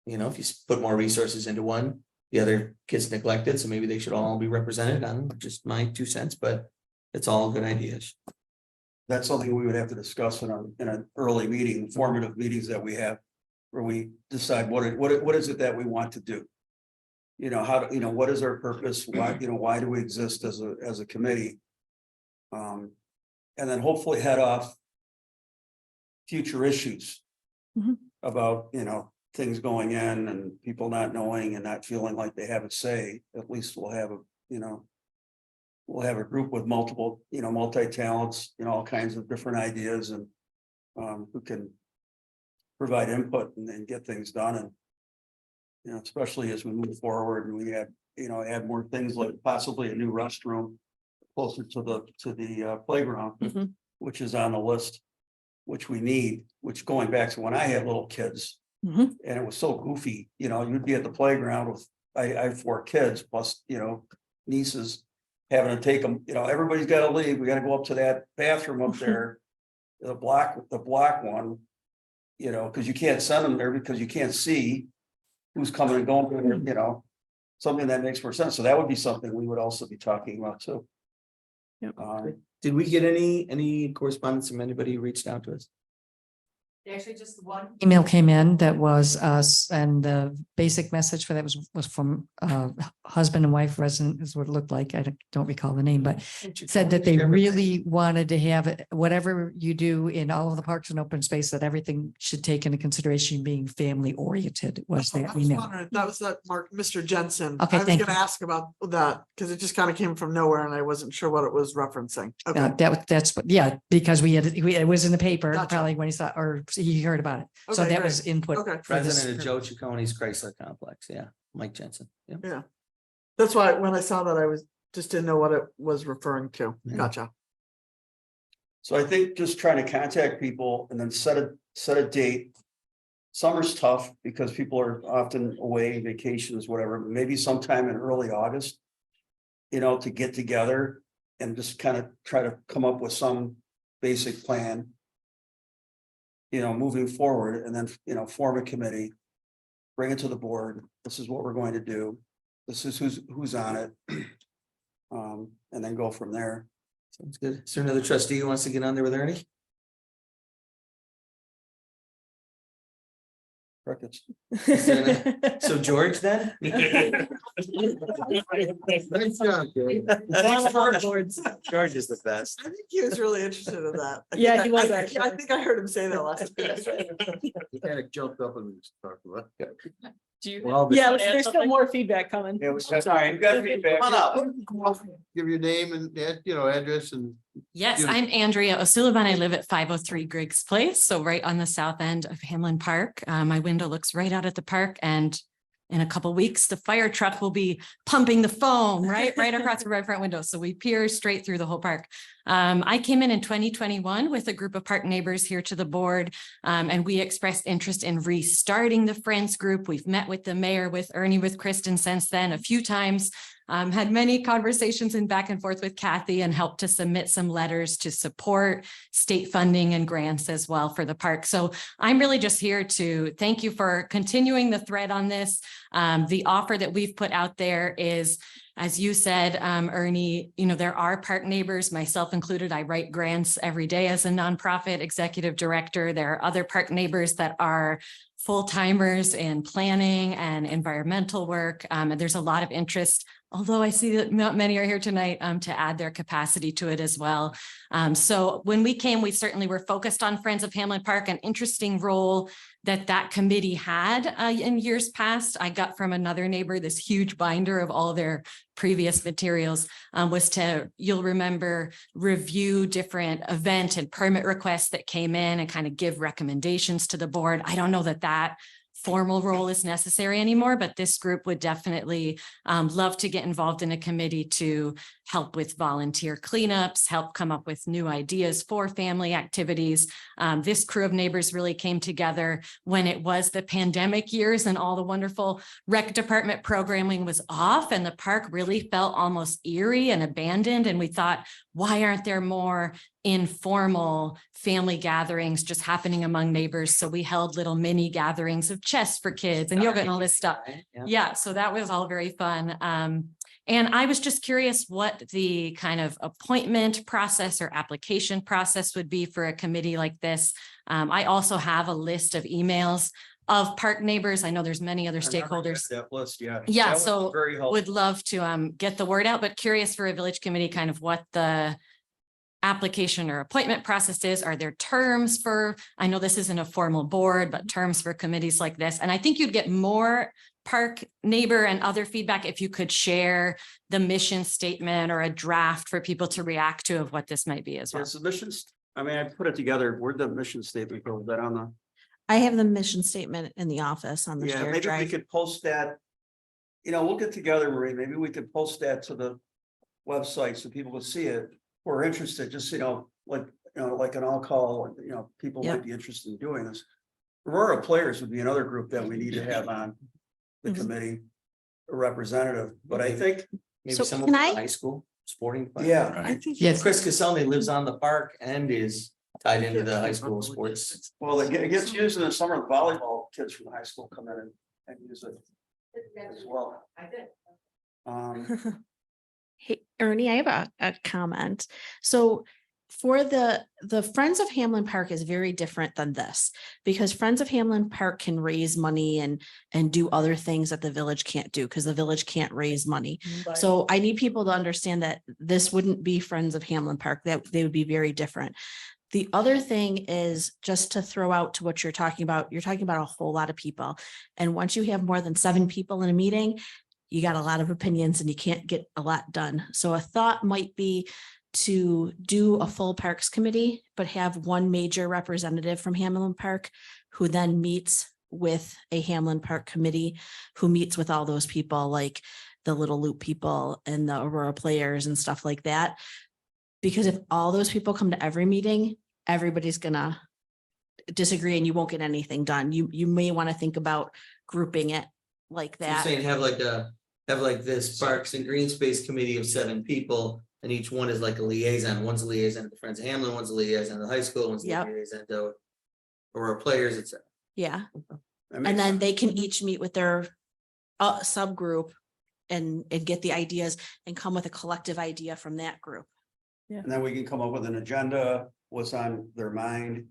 you know, if you put more resources into one, the other gets neglected, so maybe they should all be represented. On just my 2 cents, but it's all good ideas. That's something we would have to discuss in an early meeting, formative meetings that we have, where we decide what is it that we want to do. You know, how do, you know, what is our purpose? Why, you know, why do we exist as a committee? And then hopefully head off future issues Mhm. about, you know, things going in and people not knowing and not feeling like they have a say. At least we'll have we'll have a group with multiple, you know, multi-talents, you know, all kinds of different ideas and who can provide input and then get things done. And, you know, especially as we move forward and we add, you know, add more things like possibly a new restroom closer to the playground, Mhm. which is on the list, which we need, which going back to when I had little kids Mhm. and it was so goofy, you know, you'd be at the playground with, I have 4 kids plus, you know, nieces, having to take them, you know, everybody's got to leave. We got to go up to that bathroom up there, the block one, you know, because you can't send them there because you can't see who's coming and going, you know, something that makes more sense. So that would be something we would also be talking about too. Yep. Did we get any correspondence from anybody who reached out to us? Actually, just one email came in that was us, and the basic message for that was from husband and wife resident is what it looked like. I don't recall the name, but said that they really wanted to have it, whatever you do in all of the parks and open space, that everything should take into consideration being family oriented was I that was email. wondering, that was that Mark, Mr. Jensen. Okay, I was thank gonna you. ask about that because it just kind of came from nowhere and I wasn't sure what it was referencing. Okay. That's what, yeah, because it was in the paper Gotcha. probably when he saw, or he heard about it. So Okay, that great. was input. Okay. for this President of Joe purpose. Cicconi's Chrysler Complex. Yeah, Mike Jensen. Yeah. Yeah. That's why when I saw that, I just didn't know what it was referring to. Yeah. Gotcha. So I think just trying to contact people and then set a date. Summer's tough because people are often away, vacations, whatever, maybe sometime in early August. You know, to get together and just kind of try to come up with some basic plan. You know, moving forward and then, you know, form a committee. Bring it to the board. This is what we're going to do. This is who's on it. And then go from there. Sounds good. Is there another trustee who wants to get on there with Ernie? Crickets. So George then? George is the best. I think he was really interested in that. Yeah, he was I actually. think I heard him say that last week. He kind of jumped up and talked about. Do you? Well, Yeah, there's still more feedback coming. Sorry, you got feedback. Come on up. Give your name and, you know, address and. Yes, Beautiful. I'm Andrea O'Sullivan. I live at 503 Griggs Place, so right on the south end of Hamlin Park. My window looks right out at the park, and in a couple weeks, the fire truck will be pumping the foam right across the right front window. So we peer straight through the whole park. I came in 2021 with a group of park neighbors here to the board, and we expressed interest in restarting the Friends group. We've met with the mayor, with Ernie, with Kristen since then a few times. Had many conversations and back and forth with Kathy and helped to submit some letters to support state funding and grants as well for the park. So I'm really just here to thank you for continuing the thread on this. The offer that we've put out there is, as you said, Ernie, you know, there are park neighbors, myself included. I write grants every day as a nonprofit executive director. There are other park neighbors that are full-timers in planning and environmental work. And there's a lot of interest, although I see that not many are here tonight to add their capacity to it as well. So when we came, we certainly were focused on Friends of Hamlin Park, an interesting role that committee had in years past. I got from another neighbor this huge binder of all their previous materials, was to, you'll remember, review different event and permit requests that came in and kind of give recommendations to the board. I don't know that formal role is necessary anymore, but this group would definitely love to get involved in a committee to help with volunteer cleanups, help come up with new ideas for family activities. This crew of neighbors really came together when it was the pandemic years and all the wonderful rec department programming was off and the park really felt almost eerie and abandoned. And we thought, why aren't there more informal family gatherings just happening among neighbors? So we held little mini gatherings of chess for kids and yoga and all this stuff. Yeah, so that was all very fun. And I was just curious what the kind of appointment process or application process would be for a committee like this. I also have a list of emails of park neighbors. I know there's many other stakeholders. That list, yeah. Yeah, That was so very helpful. would love to get the word out, but curious for a village committee, kind of what the application or appointment process is. Are there terms for, I know this isn't a formal board, but terms for committees like this? And I think you'd get more park neighbor and other feedback if you could share the mission statement or a draft for people to react to of what this might be as well. Submissions, I mean, I put it together. Where'd the mission statement go? Is that on the? I have the mission statement in the office on the Yeah, shared maybe we drive. could post that. You know, we'll get together, Marie. Maybe we could post that to the website so people will see it. Who are interested, just, like an all-call, people Yep. might be interested in doing this. Aurora Players would be another group that we need to have on the committee, a representative, but I think, Maybe So someone can from I- the high school sporting. yeah. I think. Yes. Chris Caselli lives on the park and is tied into the high school sports. Well, it gets used in the summer, the volleyball kids from the high school come in and use it as well. Hey, Ernie, I have a comment. So for the Friends of Hamlin Park is very different than this, because Friends of Hamlin Park can raise money and do other things that the village can't do, because the village can't raise money. So I need people to understand that this wouldn't be Friends of Hamlin Park, that they would be very different. The other thing is, just to throw out to what you're talking about a whole lot of people. And once you have more than 7 people in a meeting, you got a lot of opinions and you can't get a lot done. So a thought might be to do a full parks committee, but have one major representative from Hamlin Park who then meets with a Hamlin Park committee, who meets with all those people, like the Little Loop people and the Aurora Players and stuff like that. Because if all those people come to every meeting, everybody's gonna disagree and you won't get anything done. You may want to think about grouping it like You're that. saying have like this Parks and Green Space Committee of 7 people, and each one is like a liaison. One's a liaison to the Friends of Hamlin, one's a liaison to the high school, one's a Yep. liaison to Aurora Players, etc. Yeah. That makes And then sense. they can each meet with their subgroup and get the ideas and come with a collective idea from that group. And then we can come up with an agenda, what's on their mind,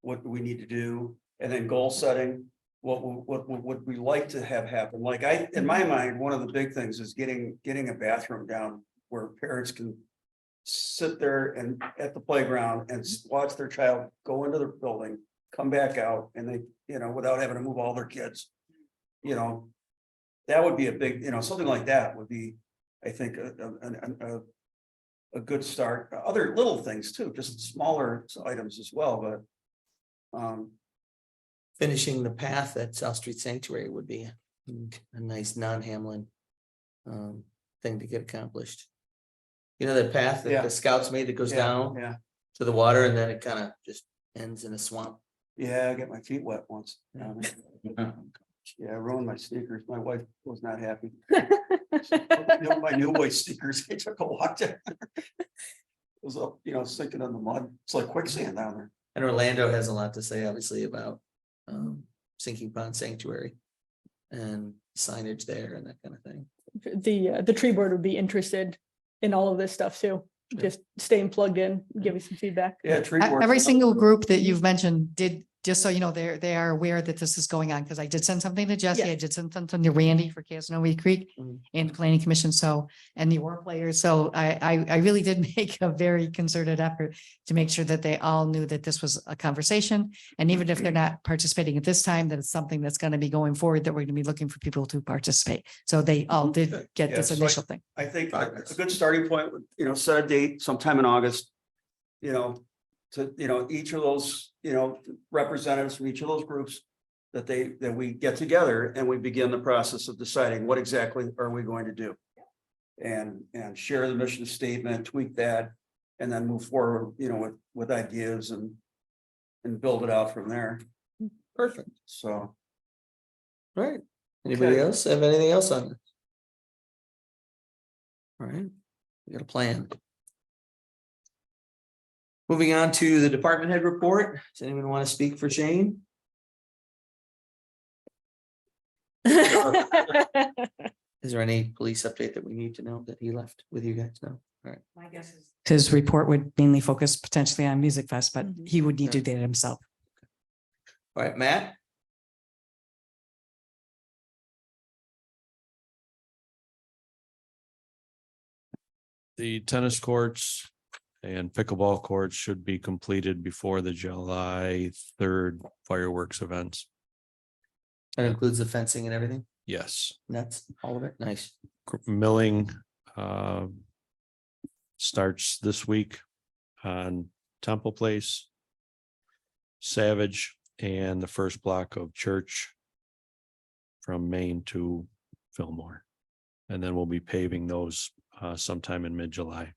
what do we need to do, and then goal setting. What would we like to have happen? Like in my mind, one of the big things is getting a bathroom down where parents can sit there and at the playground and watch their child go into the building, come back out, and they, without having to move all their kids. That would be a big, something like that would be, I think, a good start. Other little things too, just smaller items as well, but. Finishing the path at South Street Sanctuary would be a nice non-Hamlin thing to get accomplished. You know, that path that Yeah. the scouts made that goes Yeah, down yeah, to the water and then it kind of just ends in a swamp. yeah, I got my feet wet once. Yeah, I ruined my sneakers. My wife was not happy. My new white sneakers, I took a walk there. It was up, sinking in the mud. It's like quicksand down there. And Orlando has a lot to say, obviously, about Sinking Pond Sanctuary and signage there and that kind of thing. The tree board would be interested in all of this stuff too. Just staying plugged in, give me some feedback. Yeah, tree board. Every single group that you've mentioned did, just so you know, they are aware that this is going on, because I did send something to Jesse, Yeah. I did send something to Randy for Casanova Creek Mhm. and the Planning Commission, and the Aurora Players. So I really did make a very concerted effort to make sure that they all knew that this was a conversation. And even if they're not participating at this time, that it's something that's going to be going forward, that we're going to be looking for people to participate. So they all did get Yeah, this so initial thing. I think a good starting point would, set a date sometime in August. To, each of those, representatives from each of those groups that we get together and we begin the process of deciding what exactly are we going to do. And share the mission statement, tweak that, and then move forward, with ideas and build it out from there. Perfect. So. Right. Anybody Okay. else have anything else on this? All right, we got a plan. Moving on to the department head report. Does anyone want to speak for Shane? Is there any police update that we need to know that he left with you guys? No. All right. My guess is his report would mainly focus potentially on Music Fest, but he would need to do that himself. All right, Matt. The tennis courts and pickleball courts should be completed before the July 3rd fireworks events. That includes the fencing and everything. Yes. That's all of it. Nice. Milling starts this week on Temple Place, Savage, and the first block of Church from Maine to Fillmore. And then we'll be paving those sometime in mid-July.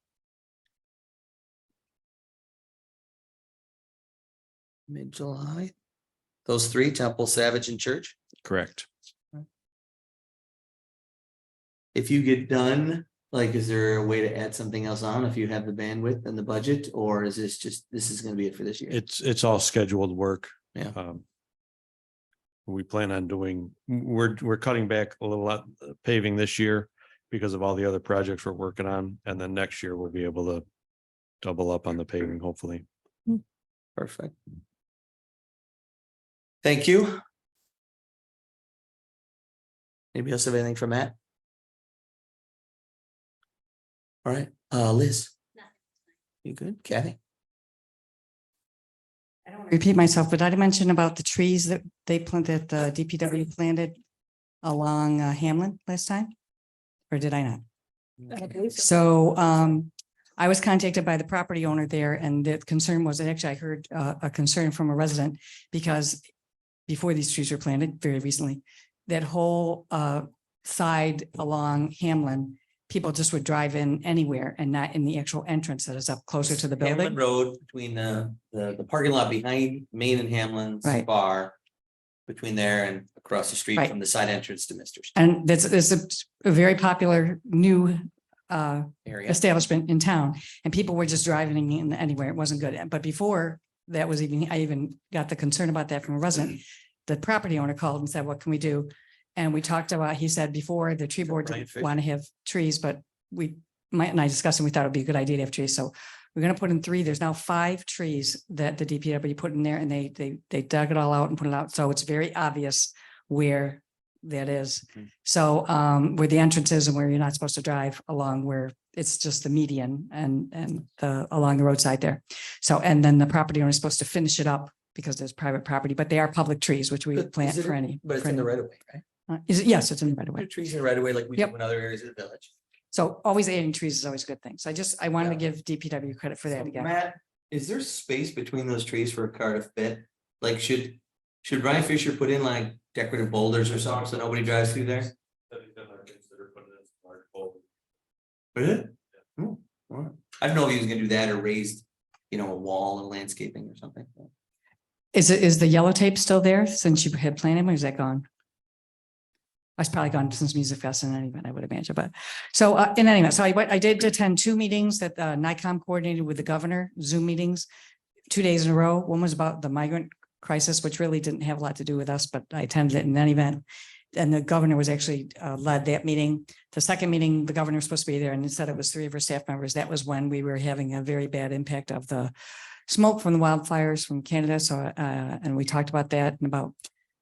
Mid-July. Those three, Temple, Savage, and Church. Correct. If you get done, like, is there a way to add something else on if you have the bandwidth and the budget, or is this is going to be it for this year? It's all scheduled work. Yeah. We plan on doing, we're cutting back a little paving this year because of all the other projects we're working on. And then next year we'll be able to double up on the paving, hopefully. Perfect. Thank you. Anybody else have anything for Matt? All right, Liz. You good? Kathy? I don't want to repeat myself, but I mentioned about the trees that they planted, the DPW planted along Hamlin last time, or did I not? So I was contacted by the property owner there, and the concern was, and actually I heard a concern from a resident, because before these trees were planted very recently, that whole side along Hamlin, people just would drive in anywhere and not in the actual entrance that is up closer to the Hamlin building. Road between the parking lot behind Main and Hamlin's Right. bar. Between there and across the street Right. from the side entrance to Mister's And there's a very popular new area. establishment in town, and people were just driving in anywhere. It wasn't good. But before that was even, I even got the concern about that from a resident. The property owner called and said, what can we do? And we talked about, he said before, the tree board didn't want to have trees, but we might, and I discussed, and we thought it'd be a good idea to have trees. So we're going to put in 3. There's now 5 trees that the DPW put in there, and they dug it all out and put it out. So it's very obvious where that is. So where the entrance is and where you're not supposed to drive along, where it's just the median and the along the roadside there. So, and then the property owner is supposed to finish it up because there's private property, but they are public trees, which we But plant is it- for any. But it's for in the any- right of way, right? Is it? Yes, it's in the right of way. Trees in the right of way like we do Yep. in other areas of the village. So always adding trees is always a good thing. So I wanted to Yeah. give DPW credit for that again. Matt, is there space between those trees for a car to fit? Like, should Ryan Fisher put in like decorative boulders or something so nobody drives through there? Really? Hmm, all right. I don't know if he was gonna do that or raised, a wall and landscaping or something. Is the yellow tape still there since you had planted, or is that gone? It's probably gone since Music Fest in any event, I would imagine, but so in any event, so I did attend 2 meetings that NICOM coordinated with the governor, Zoom meetings, 2 days in a row. One was about the migrant crisis, which really didn't have a lot to do with us, but I attended it in any event. And the governor was actually led that meeting. The second meeting, the governor was supposed to be there, and instead it was 3 of her staff members. That was when we were having a very bad impact of the smoke from the wildfires from Canada. So and we talked about that and about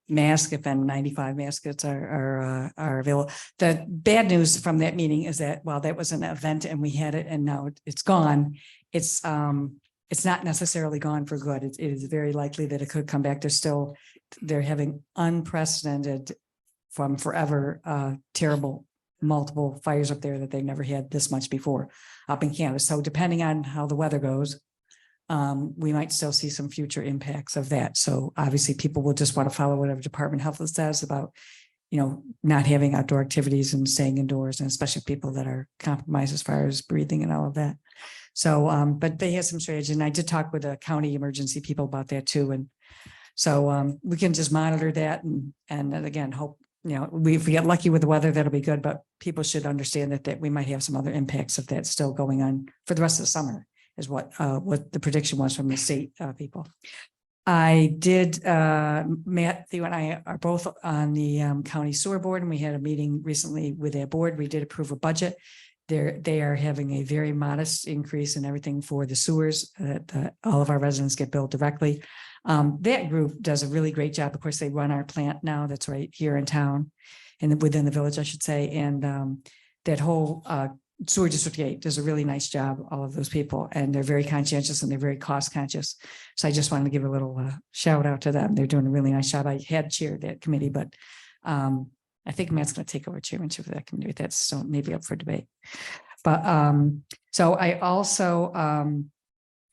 masks, if N95 masks are available. The bad news from that meeting is that while that was an event and we had it and now it's gone, it's not necessarily gone for good. It is very likely that it could come back. They're having unprecedented from forever terrible multiple fires up there that they've never had this much before up in Canada. So depending on how the weather goes, we might still see some future impacts of that. So obviously people will just want to follow whatever Department of Health says about, not having outdoor activities and staying indoors, and especially people that are compromised as far as breathing and all of that. So, but they have some strategy, and I did talk with the county emergency people about that too. And so, we can just monitor that and then again, hope, if we get lucky with the weather, that'll be good, but people should understand that we might have some other impacts of that still going on for the rest of the summer is what the prediction was from the state people. I did, Matthew and I are both on the county sewer board, and we had a meeting recently with their board. We did approve a budget. They are having a very modest increase in everything for the sewers that all of our residents get billed directly. That group does a really great job. Of course, they run our plant now that's right here in town and within the village, I should say. And that whole sewer district 8 does a really nice job, all of those people, and they're very conscientious and they're very cost conscious. So I just wanted to give a little shout out to them. They're doing a really nice job. I had chaired that committee, but I think Matt's going to take over chairmanship of that committee. That's so maybe up for debate. But so I also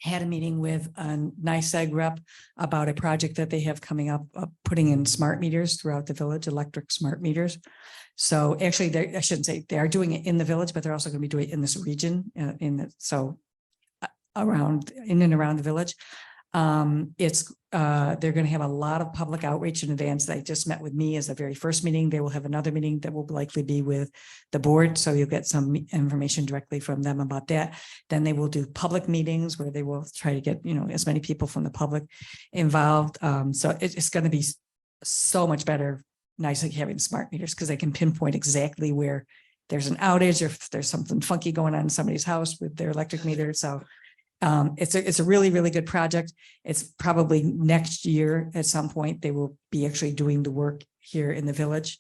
had a meeting with a NYSEG rep about a project that they have coming up, putting in smart meters throughout the village, electric smart meters. So actually, I shouldn't say they are doing it in the village, but they're also going to be doing it in this region, around in and around the village. They're going to have a lot of public outreach in advance. They just met with me as the very first meeting. They will have another meeting that will likely be with the board. So you'll get some information directly from them about that. Then they will do public meetings where they will try to get, as many people from the public involved. So it's going to be so much better, nice like having smart meters because they can pinpoint exactly where there's an outage or if there's something funky going on in somebody's house with their electric meter. So it's a really, really good project. It's probably next year at some point, they will be actually doing the work here in the village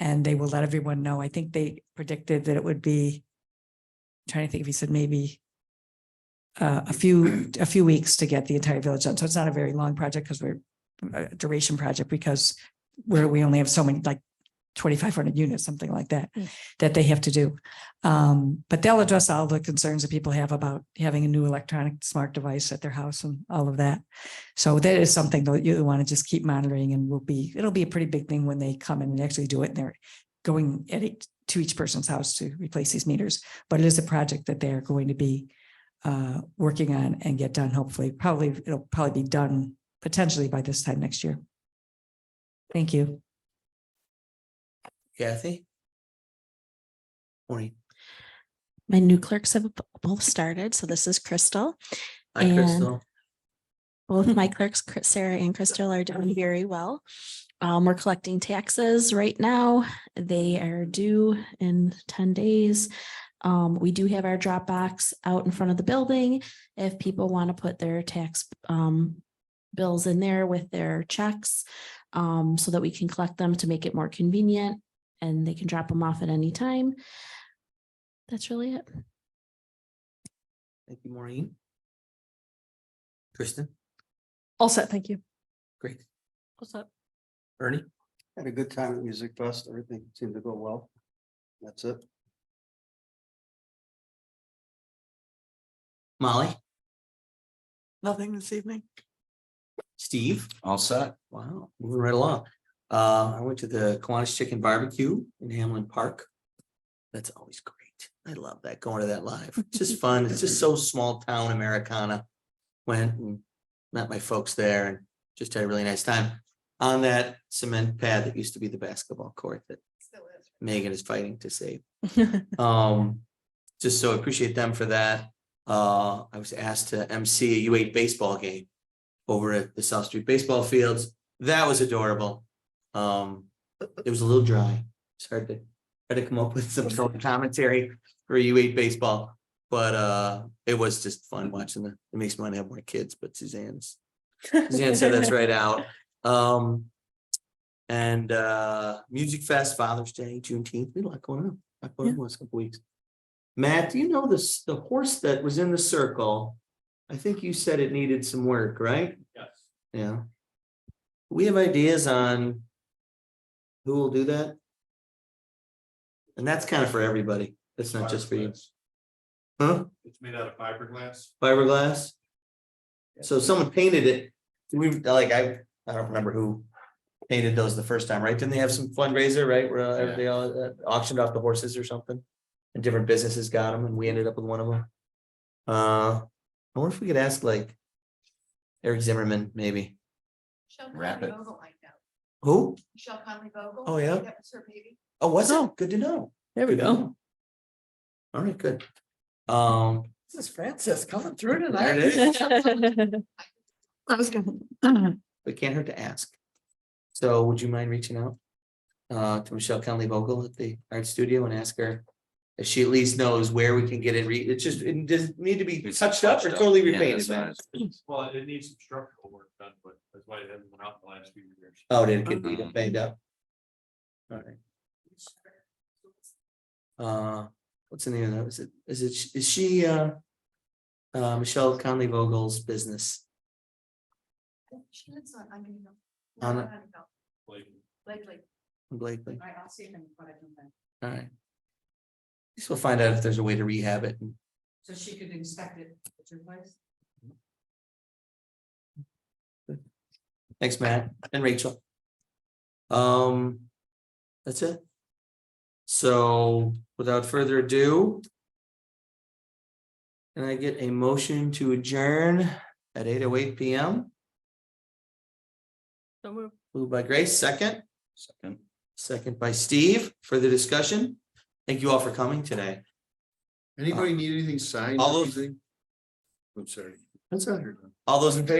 and they will let everyone know. I think they predicted that it would be, I'm trying to think if he said maybe a few weeks to get the entire village done. So it's not a very long project because we're a duration project because we only have so many, like 2,500 units, something like that, that they have to do. But they'll address all the concerns that people have about having a new electronic smart device at their house and all of that. So that is something that you want to just keep monitoring and it'll be a pretty big thing when they come in and actually do it. And they're going to each person's house to replace these meters. But it is a project that they're going to be working on and get done. Hopefully, it'll probably be done potentially by this time next year. Thank you. Kathy? Morning. My new clerks have both started. So this is Crystal. Hi, And Crystal. both my clerks, Sarah and Crystal, are doing very well. We're collecting taxes right now. They are due in 10 days. We do have our drop box out in front of the building. If people want to put their tax bills in there with their checks, so that we can collect them to make it more convenient and they can drop them off at any time. That's really it. Thank you, Maureen. Kristen? All set, thank you. Great. What's up? Ernie? Had a good time at Music Fest. Everything seemed to go well. That's it. Molly? Nothing this evening. Steve? All set. Wow, moving right along. I went to the Kiwanis Chicken Barbecue in Hamlin Park. That's always great. I love that, going to that live. It's just fun. It's just so small town Americana. Went and met my folks there and just had a really nice time on that cement pad that used to be the basketball court that Megan is fighting to save. Just so I appreciate them for that. I was asked to MC a U8 baseball game over at the South Street baseball fields. That was adorable. It was a little dry. It's hard to come up with some sort of commentary for U8 baseball, but it was just fun watching them. It makes me want to have more kids, but Suzanne said that's right out. And Music Fest, Father's Day, Juneteenth, we had a lot going on. The last couple weeks. Matt, do you know the horse that was in the circle? I think you said it needed some work, right? Yes. Yeah. We have ideas on who will do that. And that's kind of for everybody. It's not just for you. Huh? It's made out of fiberglass. Fiberglass? So someone painted it. We like, I don't remember who painted those the first time, right? Didn't they have some fundraiser, right? Where they all auctioned off the horses or something? And different businesses got them and we ended up with one of them. I wonder if we could ask like Eric Zimmerman, maybe. Wrap it. Who? Michelle Conley Vogel. Oh, yeah. That was her baby. Oh, was it? Good to know. There we Good to go. know. All right, good. This is Francis coming through There it tonight. is. I was gonna. It can't hurt to ask. So would you mind reaching out to Michelle Conley Vogel at the art studio and ask her if she at least knows where we can get it it's just, it doesn't need to be It's touched up or touched up. totally Yeah, repainted, that's man. fine. Well, it needs some structural work done, but that's why it hasn't went out in the last few years. Oh, did it get banged up? All right. What's the name of that? Is she Michelle Conley Vogel's business? She lives on Underhill. On Not it. Underhill, Blakely. Blakely. Blakely. All right, I'll see if I can put it in there. All right. Guess we'll find out if there's a way to rehab it. So she could inspect it at your place? Thanks, Matt and Rachel. That's it. So without further ado, can I get a motion to adjourn at 8:08 PM? So moved. Moved by Grace, second. Second. Second by Steve. Further discussion? Thank you all for coming today. Anybody need anything signed? All those- I'm sorry. That's all right. All those in favor?